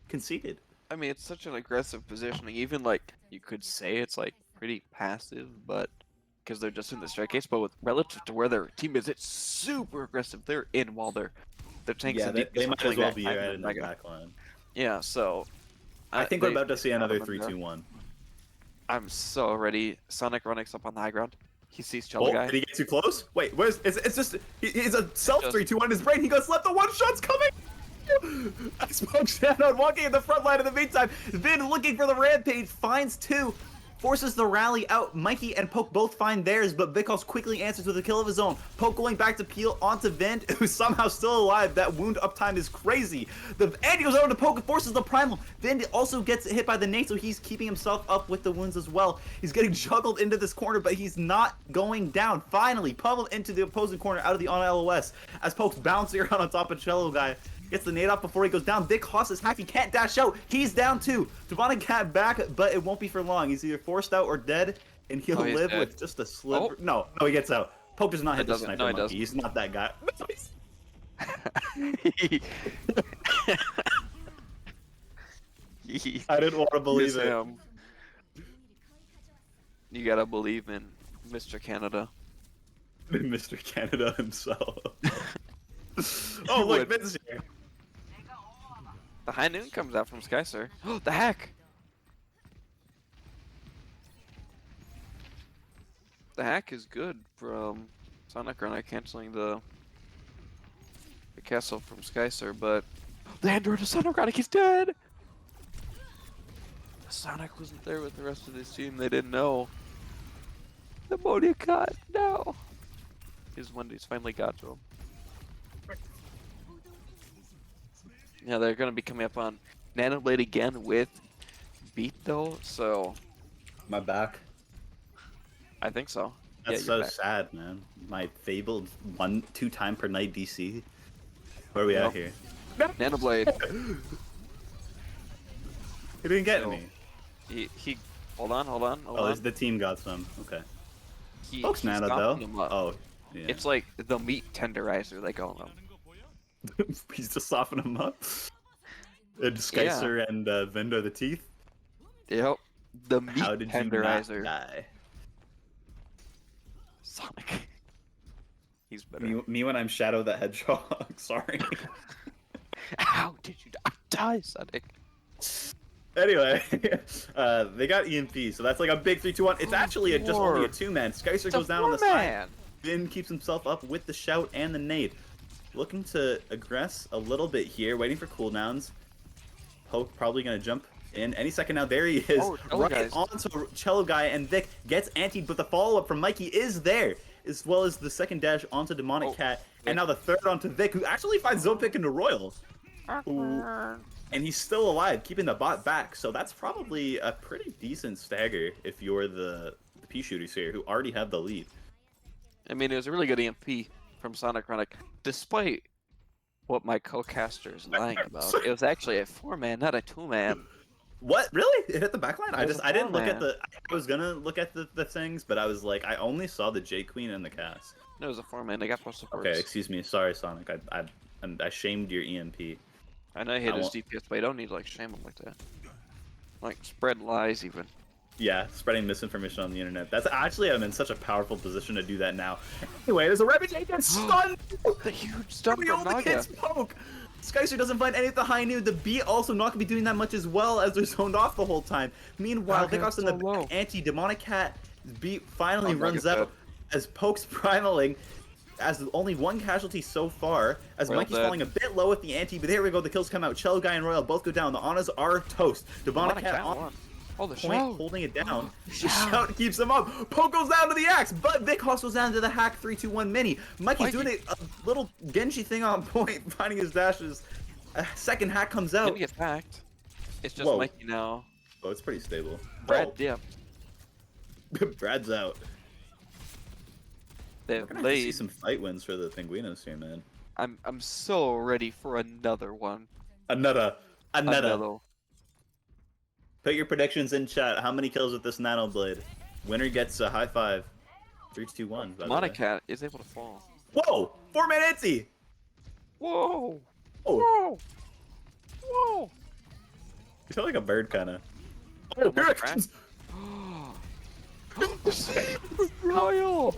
conceded. I mean, it's such an aggressive positioning. Even like you could say it's like pretty passive, but because they're just in the strike case. But with relative to where their team is, it's super aggressive. They're in while their tanks. Yeah, they might as well be right in the back line. Yeah, so I think we're about to see another 3-2-1. I'm so ready. Sonic Chronic's up on the high ground. He sees Cello Guy. Did he get too close? Wait, where's it's just he's a self 3-2-1 in his brain. He goes left. The one shot's coming. I spoke Shadow walking in the front line in the meantime. Vin looking for the rampage, finds 2, forces the rally out. Mikey and Poke both find theirs, but Vicos quickly answers with a kill of his own. Poke going back to peel onto Vin, who's somehow still alive. That wound uptime is crazy. And he goes over to Poke and forces the primal. Vin also gets hit by the nade, so he's keeping himself up with the wounds as well. He's getting juggled into this corner, but he's not going down. Finally, pummeled into the opposing corner out of the on LOS as Poke's bouncing around on top of Cello Guy. Gets the nade off before he goes down. Vic Haas is hack. He can't dash out. He's down too. Demonic Cat back, but it won't be for long. He's either forced out or dead, and he'll live with just a sliver. No, he gets out. Poke does not hit the sniper monkey. He's not that guy. I didn't want to believe it. You gotta believe in Mr. Canada. Mr. Canada himself. Oh, look, Vin's here. The high noon comes out from Skystar. Oh, the hack! The hack is good from Sonic Chronic canceling the castle from Skystar, but the android of Sonic Chronic is dead! Sonic wasn't there with the rest of his team, they didn't know. Nyamonya cut, no. His Wendy's finally got to him. Yeah, they're gonna be coming up on Nanoblade again with beat though, so My back. I think so. That's yeah, so back. sad, man. My fabled 1-2 time per night DC. Where are we at here? Nanoblade. He didn't get So, me. He hold on. Oh, the team got some. Okay. Folks He's nano stopping though. him up. Oh, yeah. It's like the meat tenderizer they call him. He's to soften him up. And Skycer and Vindo the teeth. Yep. The meat How did tenderizer. you not die? Sonic. He's better. Me when I'm Shadow the Hedgehog. Sorry. How did you die, Sonic? Anyway, they got EMP, so that's like a big 3-2-1. It's actually just only a 2-man. Skycer goes down on the side. Vin keeps himself up with the shout and the nade. Looking to aggress a little bit here, waiting for cooldowns. Poke probably going to jump in any second now. There he is. Right onto Cello Guy, and Vic gets antied, but the follow-up from Mikey is there, as well as the second dash onto Demonic Cat, and now the third onto Vic, who actually finds Zone Pick into Royal. And he's still alive, keeping the bot back. So that's probably a pretty decent stagger if you're the Peashooters here, who already have the lead. I mean, it was a really good EMP from Sonic Chronic, despite what my co-caster is lying about. It was actually a 4-man, not a 2-man. What? Really? It hit the backline? I didn't look at the. I was gonna look at the things, but I was like, I only saw the J Queen and the cast. It was a 4-man. They got both supports. Okay, excuse me. Sorry, Sonic. I shamed your EMP. I know he hit his DPS, but I don't need to like shame him like that. Like spread lies even. Yeah, spreading misinformation on the internet. That's actually, I'm in such a powerful position to do that now. Anyway, there's a Ravage gets stunned! The huge stun We from only Naga. hits Poke! Skycer doesn't find any at the high noon. The B also not gonna be doing that much as well, as they're zoned off the whole time. Meanwhile, Vicos in the back, anti-Demonic Cat B finally runs out as Poke's primaling. As only one casualty so far, as Royal Mikey's dead. falling a bit low with the anti, but there we go, the kills come out. Cello Guy and Royal both go down. The Honors are toast. Demonic Cat on Oh, the point, shout. holding it down. The shout keeps him up. Poke goes down to the axe, but Vic also goes down to the hack 3-2-1 mini. Mikey's doing a little Genji thing on point, finding his dashes. Second hack comes out. Didn't get hacked. It's just Mikey now. Oh, it's pretty stable. Brad dipped. Brad's out. We're gonna have to see some fight wins for the Penguinos here, man. I'm so ready for another one. Another. Another. Put your predictions in chat. How many kills with this Nano Blade? Winner gets a high five. 3, 2, 1. Demonic Cat is able to fall. Whoa! 4-man anti! Whoa! Oh. Whoa! Whoa! You feel like a bird, kinda. Oh, here it comes! Royal!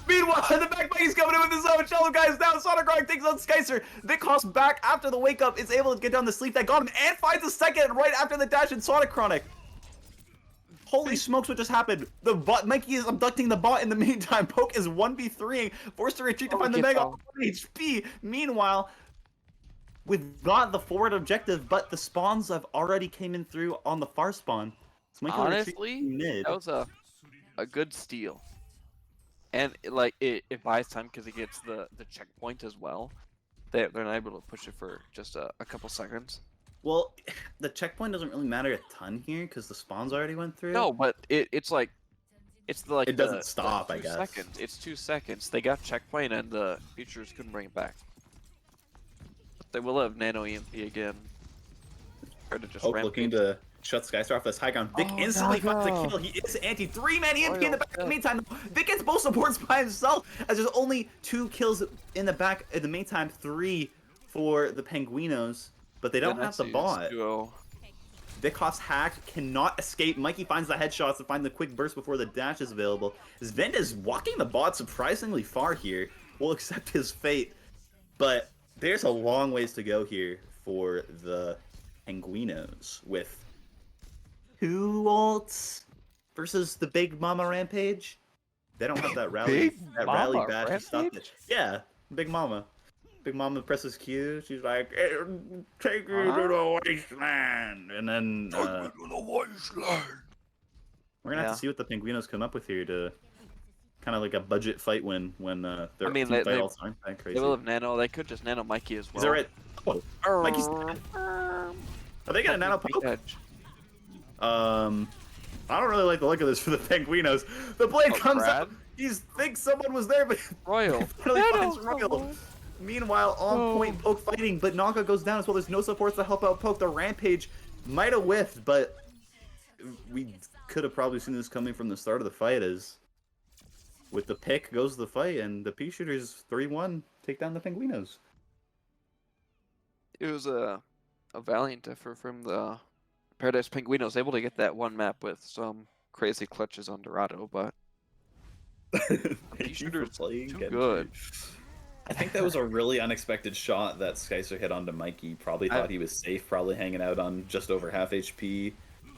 Meanwhile, in the back, Mikey's coming in with his own. Cello Guy's down. Sonic Rock takes on Skycer. Vic hops back after the wake up, is able to get down the sleep that got him, and finds a second right after the dash in Sonic Chronic. Holy smokes, what just happened? The bot, Mikey is abducting the bot in the meantime. Poke is 1v3ing, forced to retreat to find the Mega on HP. Meanwhile, we've got the forward objective, but the spawns have already came in through on the far spawn. So honestly, mid. that was a good steal. And it buys time because it gets the checkpoint as well. They're not able to push it for just a couple seconds. Well, the checkpoint doesn't really matter a ton here because the spawns already went through. No, but it doesn't stop. I guess. Seconds. It's 2 seconds. They got checkpoint and the Futures couldn't bring it back. But they will have Nano EMP again. Try to just looking to shut Skycer off this high ground. Vic instantly finds a kill. He is anti 3-man EMP in the back. In the meantime, Vic gets both supports by himself as there's only 2 kills in the back. In the meantime, 3 for the Penguinos, but they don't have the bot. Vikos hacked, cannot escape. Mikey finds the headshots to find the quick burst before the dash is available. Zvend is walking the bot surprisingly far here. We'll accept his fate, but there's a long ways to go here for the Penguinos with 2 ults versus the Big Mama Rampage. They don't have that rally bash to stop it. Yeah, Big Mama. Big Mama presses Q. She's like, "Take you to the wasteland," and then we're gonna have to see what the Penguinos come up with here to kind of like a budget fight when their mean, team they fight also aren't that They crazy. will have nano. They could just nano Mikey as Is there well. it? Oh, Mikey's dead. Are they gonna nano poke? Edge. I don't really like the look of this for the Penguinos. The blade comes out. He thinks someone was there, but Royal. finally finds Royal. Meanwhile, on point, Poke fighting, but Naga goes down as well. There's no supports to help out Poke. The Rampage might have whiffed, but we could have probably seen this coming from the start of the fight. As with the pick goes the fight, and the Peashooters 3-1 take down the Penguinos. It was a valiant effort from the Paradise Penguinos, able to get that one map with some crazy clutches on Dorado, but Peashooters too good. I think that was a really unexpected shot that Skycer hit onto Mikey. Probably thought he was safe, probably hanging out on just over half HP,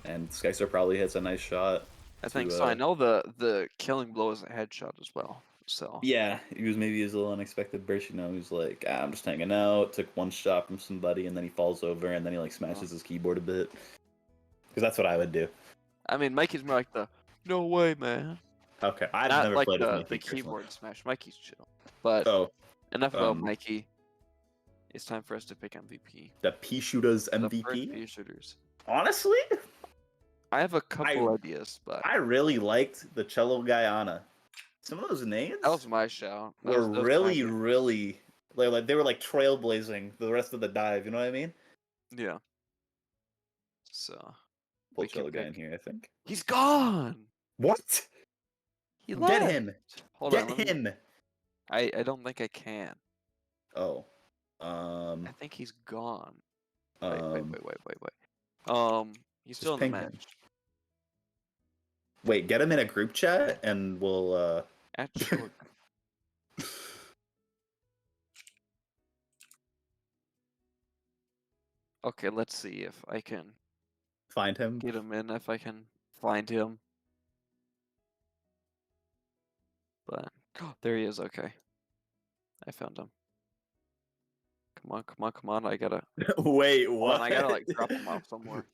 and Skycer probably hits a nice shot. I think so. I know the killing blow is a headshot as well. So yeah, he was maybe his little unexpected burst. He was like, I'm just hanging out. Took one shot from somebody, and then he falls over, and then he like smashes his keyboard a bit. Because that's what I would do. I mean, Mikey's more like the no way, man. Okay, I've Not never like played as Mikey. The keyboard smash. Mikey's chill. But enough about Mikey. It's time for us to pick MVP. The Peashooters MVP. The first Peashooters. Honestly, I have a couple ideas, but I really liked the cello guy Anna. Some of those names. That was my shout. Were really, really like they were like trailblazing the rest of the dive. You know what I mean? Yeah. So. Pull cello guy in here, I think. He's gone. What? He left. Get him. Hold Get on, him. I don't think I can. Oh. I think he's gone. Wait. He's still in the match. Wait, get him in a group chat and we'll At short. Okay, let's see if I can find him. Get him in if I can find him. But there he is. Okay, I found him. Come on! I gotta. Wait, what? I gotta like drop him off somewhere.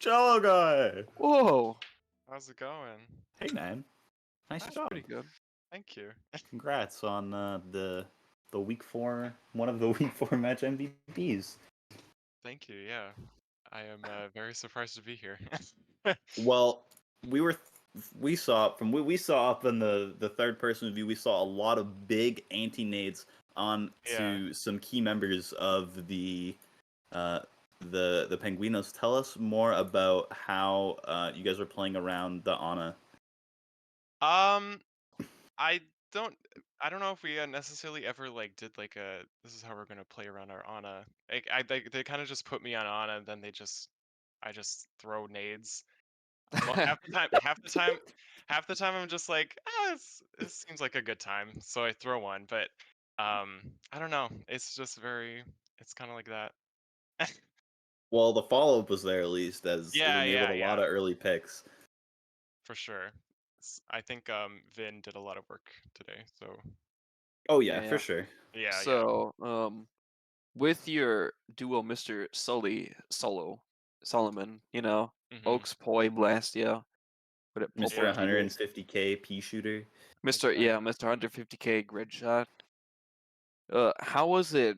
Cello guy. Whoa. How's it going? Hey man, nice job. Pretty good. Thank you. Congrats on the week 4, one of the week 4 match MVPs. Thank you. Yeah, I am very surprised to be here. Well, we saw up in the third person view. We saw a lot of big anti-nades on to some key members of the Penguinos. Tell us more about how you guys were playing around the Ana. I don't know if we necessarily ever like did like a this is how we're gonna play around our Ana. They kind of just put me on Ana, and then I just throw nades. Well, half the time I'm just like, it seems like a good time, so I throw one. But I don't know. It's just it's kind of like that. Well, the follow-up was there at least, as it enabled a lot of early picks. For sure. I think Vin did a lot of work today, so. Oh yeah, for sure. Yeah. So with your duo, Mr. Solomon, Oaks, Poi, Blastia, Mr. 150k Peashooter. Mr. 150k grid shot. How was it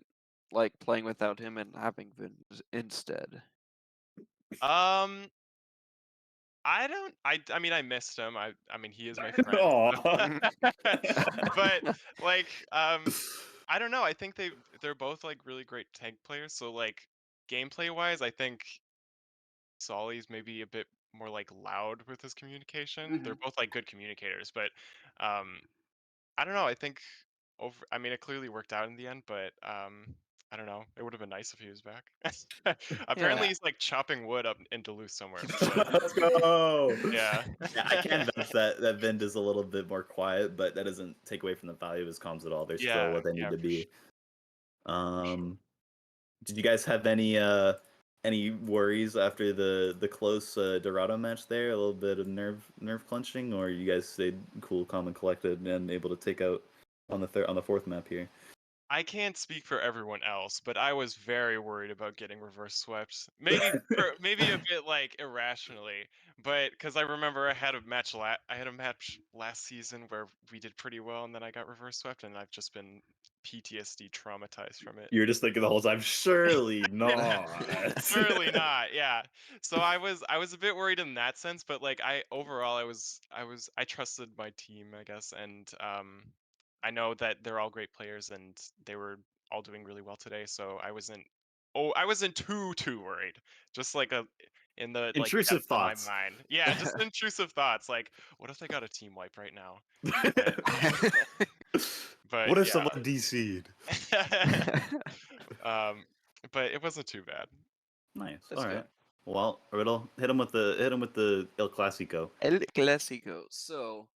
like playing without him and having Vin instead? I mean, I missed him. I mean, he is my friend. But like, I don't know. I think they're both like really great tank players. So like, gameplay wise, I think Solly's maybe a bit more like loud with his communication. They're both like good communicators, but I don't know. I think I mean, it clearly worked out in the end, but I don't know. It would have been nice if he was back. Apparently, he's like chopping wood up in Duluth somewhere. Let's go. Yeah. I can vouch that Vind is a little bit more quiet, but that doesn't take away from the value of his comms at all. They're still what they need to be. Did you guys have any worries after the close Dorado match there? A little bit of nerve clenching, or you guys stayed cool, calm, and collected, and able to take out on the fourth map here? I can't speak for everyone else, but I was very worried about getting reverse swept. Maybe maybe a bit like irrationally, but because I remember I had a match last season where we did pretty well, and then I got reverse swept, and I've just been PTSD traumatized from it. You're just thinking the whole time, surely not. Surely not. Yeah. So I was a bit worried in that sense, but like overall I trusted my team, I guess, and I know that they're all great players and they were all doing really well today, so I wasn't too worried. Just like in the like Intrusive depths of my thoughts. mind. Yeah, just intrusive thoughts like what if they got a team wipe right now? But What if yeah. someone DC'd? But it wasn't too bad. Nice. That's All good. right. Well, Riddle, hit him with the El Clasico. El Clasico. So,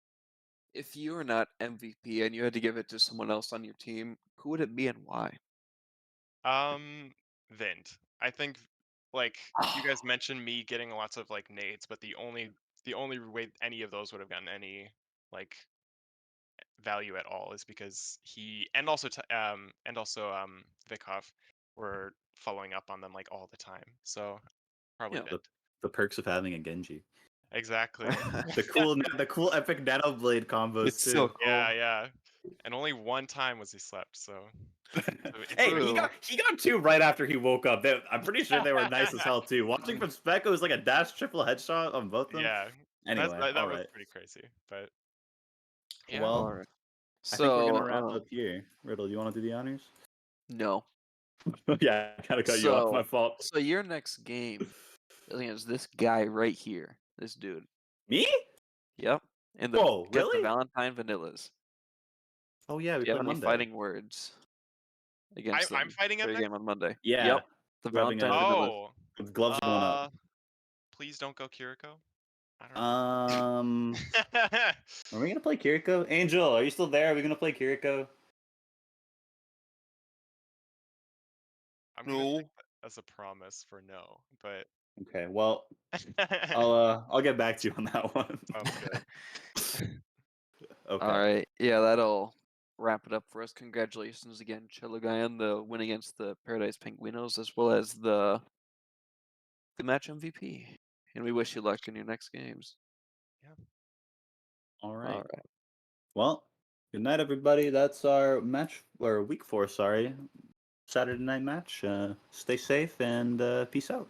if you were not MVP and you had to give it to someone else on your team, who would it be and why? Vint. I think like you guys mentioned me getting lots of like nades, but the only way any of those would have gotten any like value at all is because he and also Vikov were following up on them like all the time. So probably Yeah. Vint. The perks of having a Genji. Exactly. The cool epic Nano Blade combos It's too. so cool. Yeah. And only one time was he slept, so it's Hey, True. he got two right after he woke up. I'm pretty sure they were nice as hell too. Watching from Spec, it was like a dash triple headshot on both of them. yeah. Anyway, That all was right. pretty crazy, but yeah. Well, All right. I think we're gonna So, wrap up here. Riddle, you want to do the honors? no. Yeah, I kind of cut you off. My So, fault. so your next game is this guy right here. This dude. Me? Yep. In the Whoa, Get the really? Valentine Vanillas. Oh yeah, we Do you play have any Monday. fighting words against them? I'm fighting For him your next. game on Monday. Yeah, Yep. The rubbing Valentine it. Vanillas. Oh, With gloves going up. please don't go Kiriko. I don't know. Are we gonna play Kiriko? Angel, are you still there? Are we gonna play Kiriko? I'm gonna take that as a promise for no, but Okay, well, I'll get back to you on that one. sounds good. Okay. All right. Yeah, that'll wrap it up for us. Congratulations again, Cello Guy, on the win against the Paradise Penguinos, as well as the match MVP. And we wish you luck in your next games. Yeah. All All right. right. Well, good night, everybody. That's our match, or week 4, sorry. Saturday night match. Stay safe and peace out.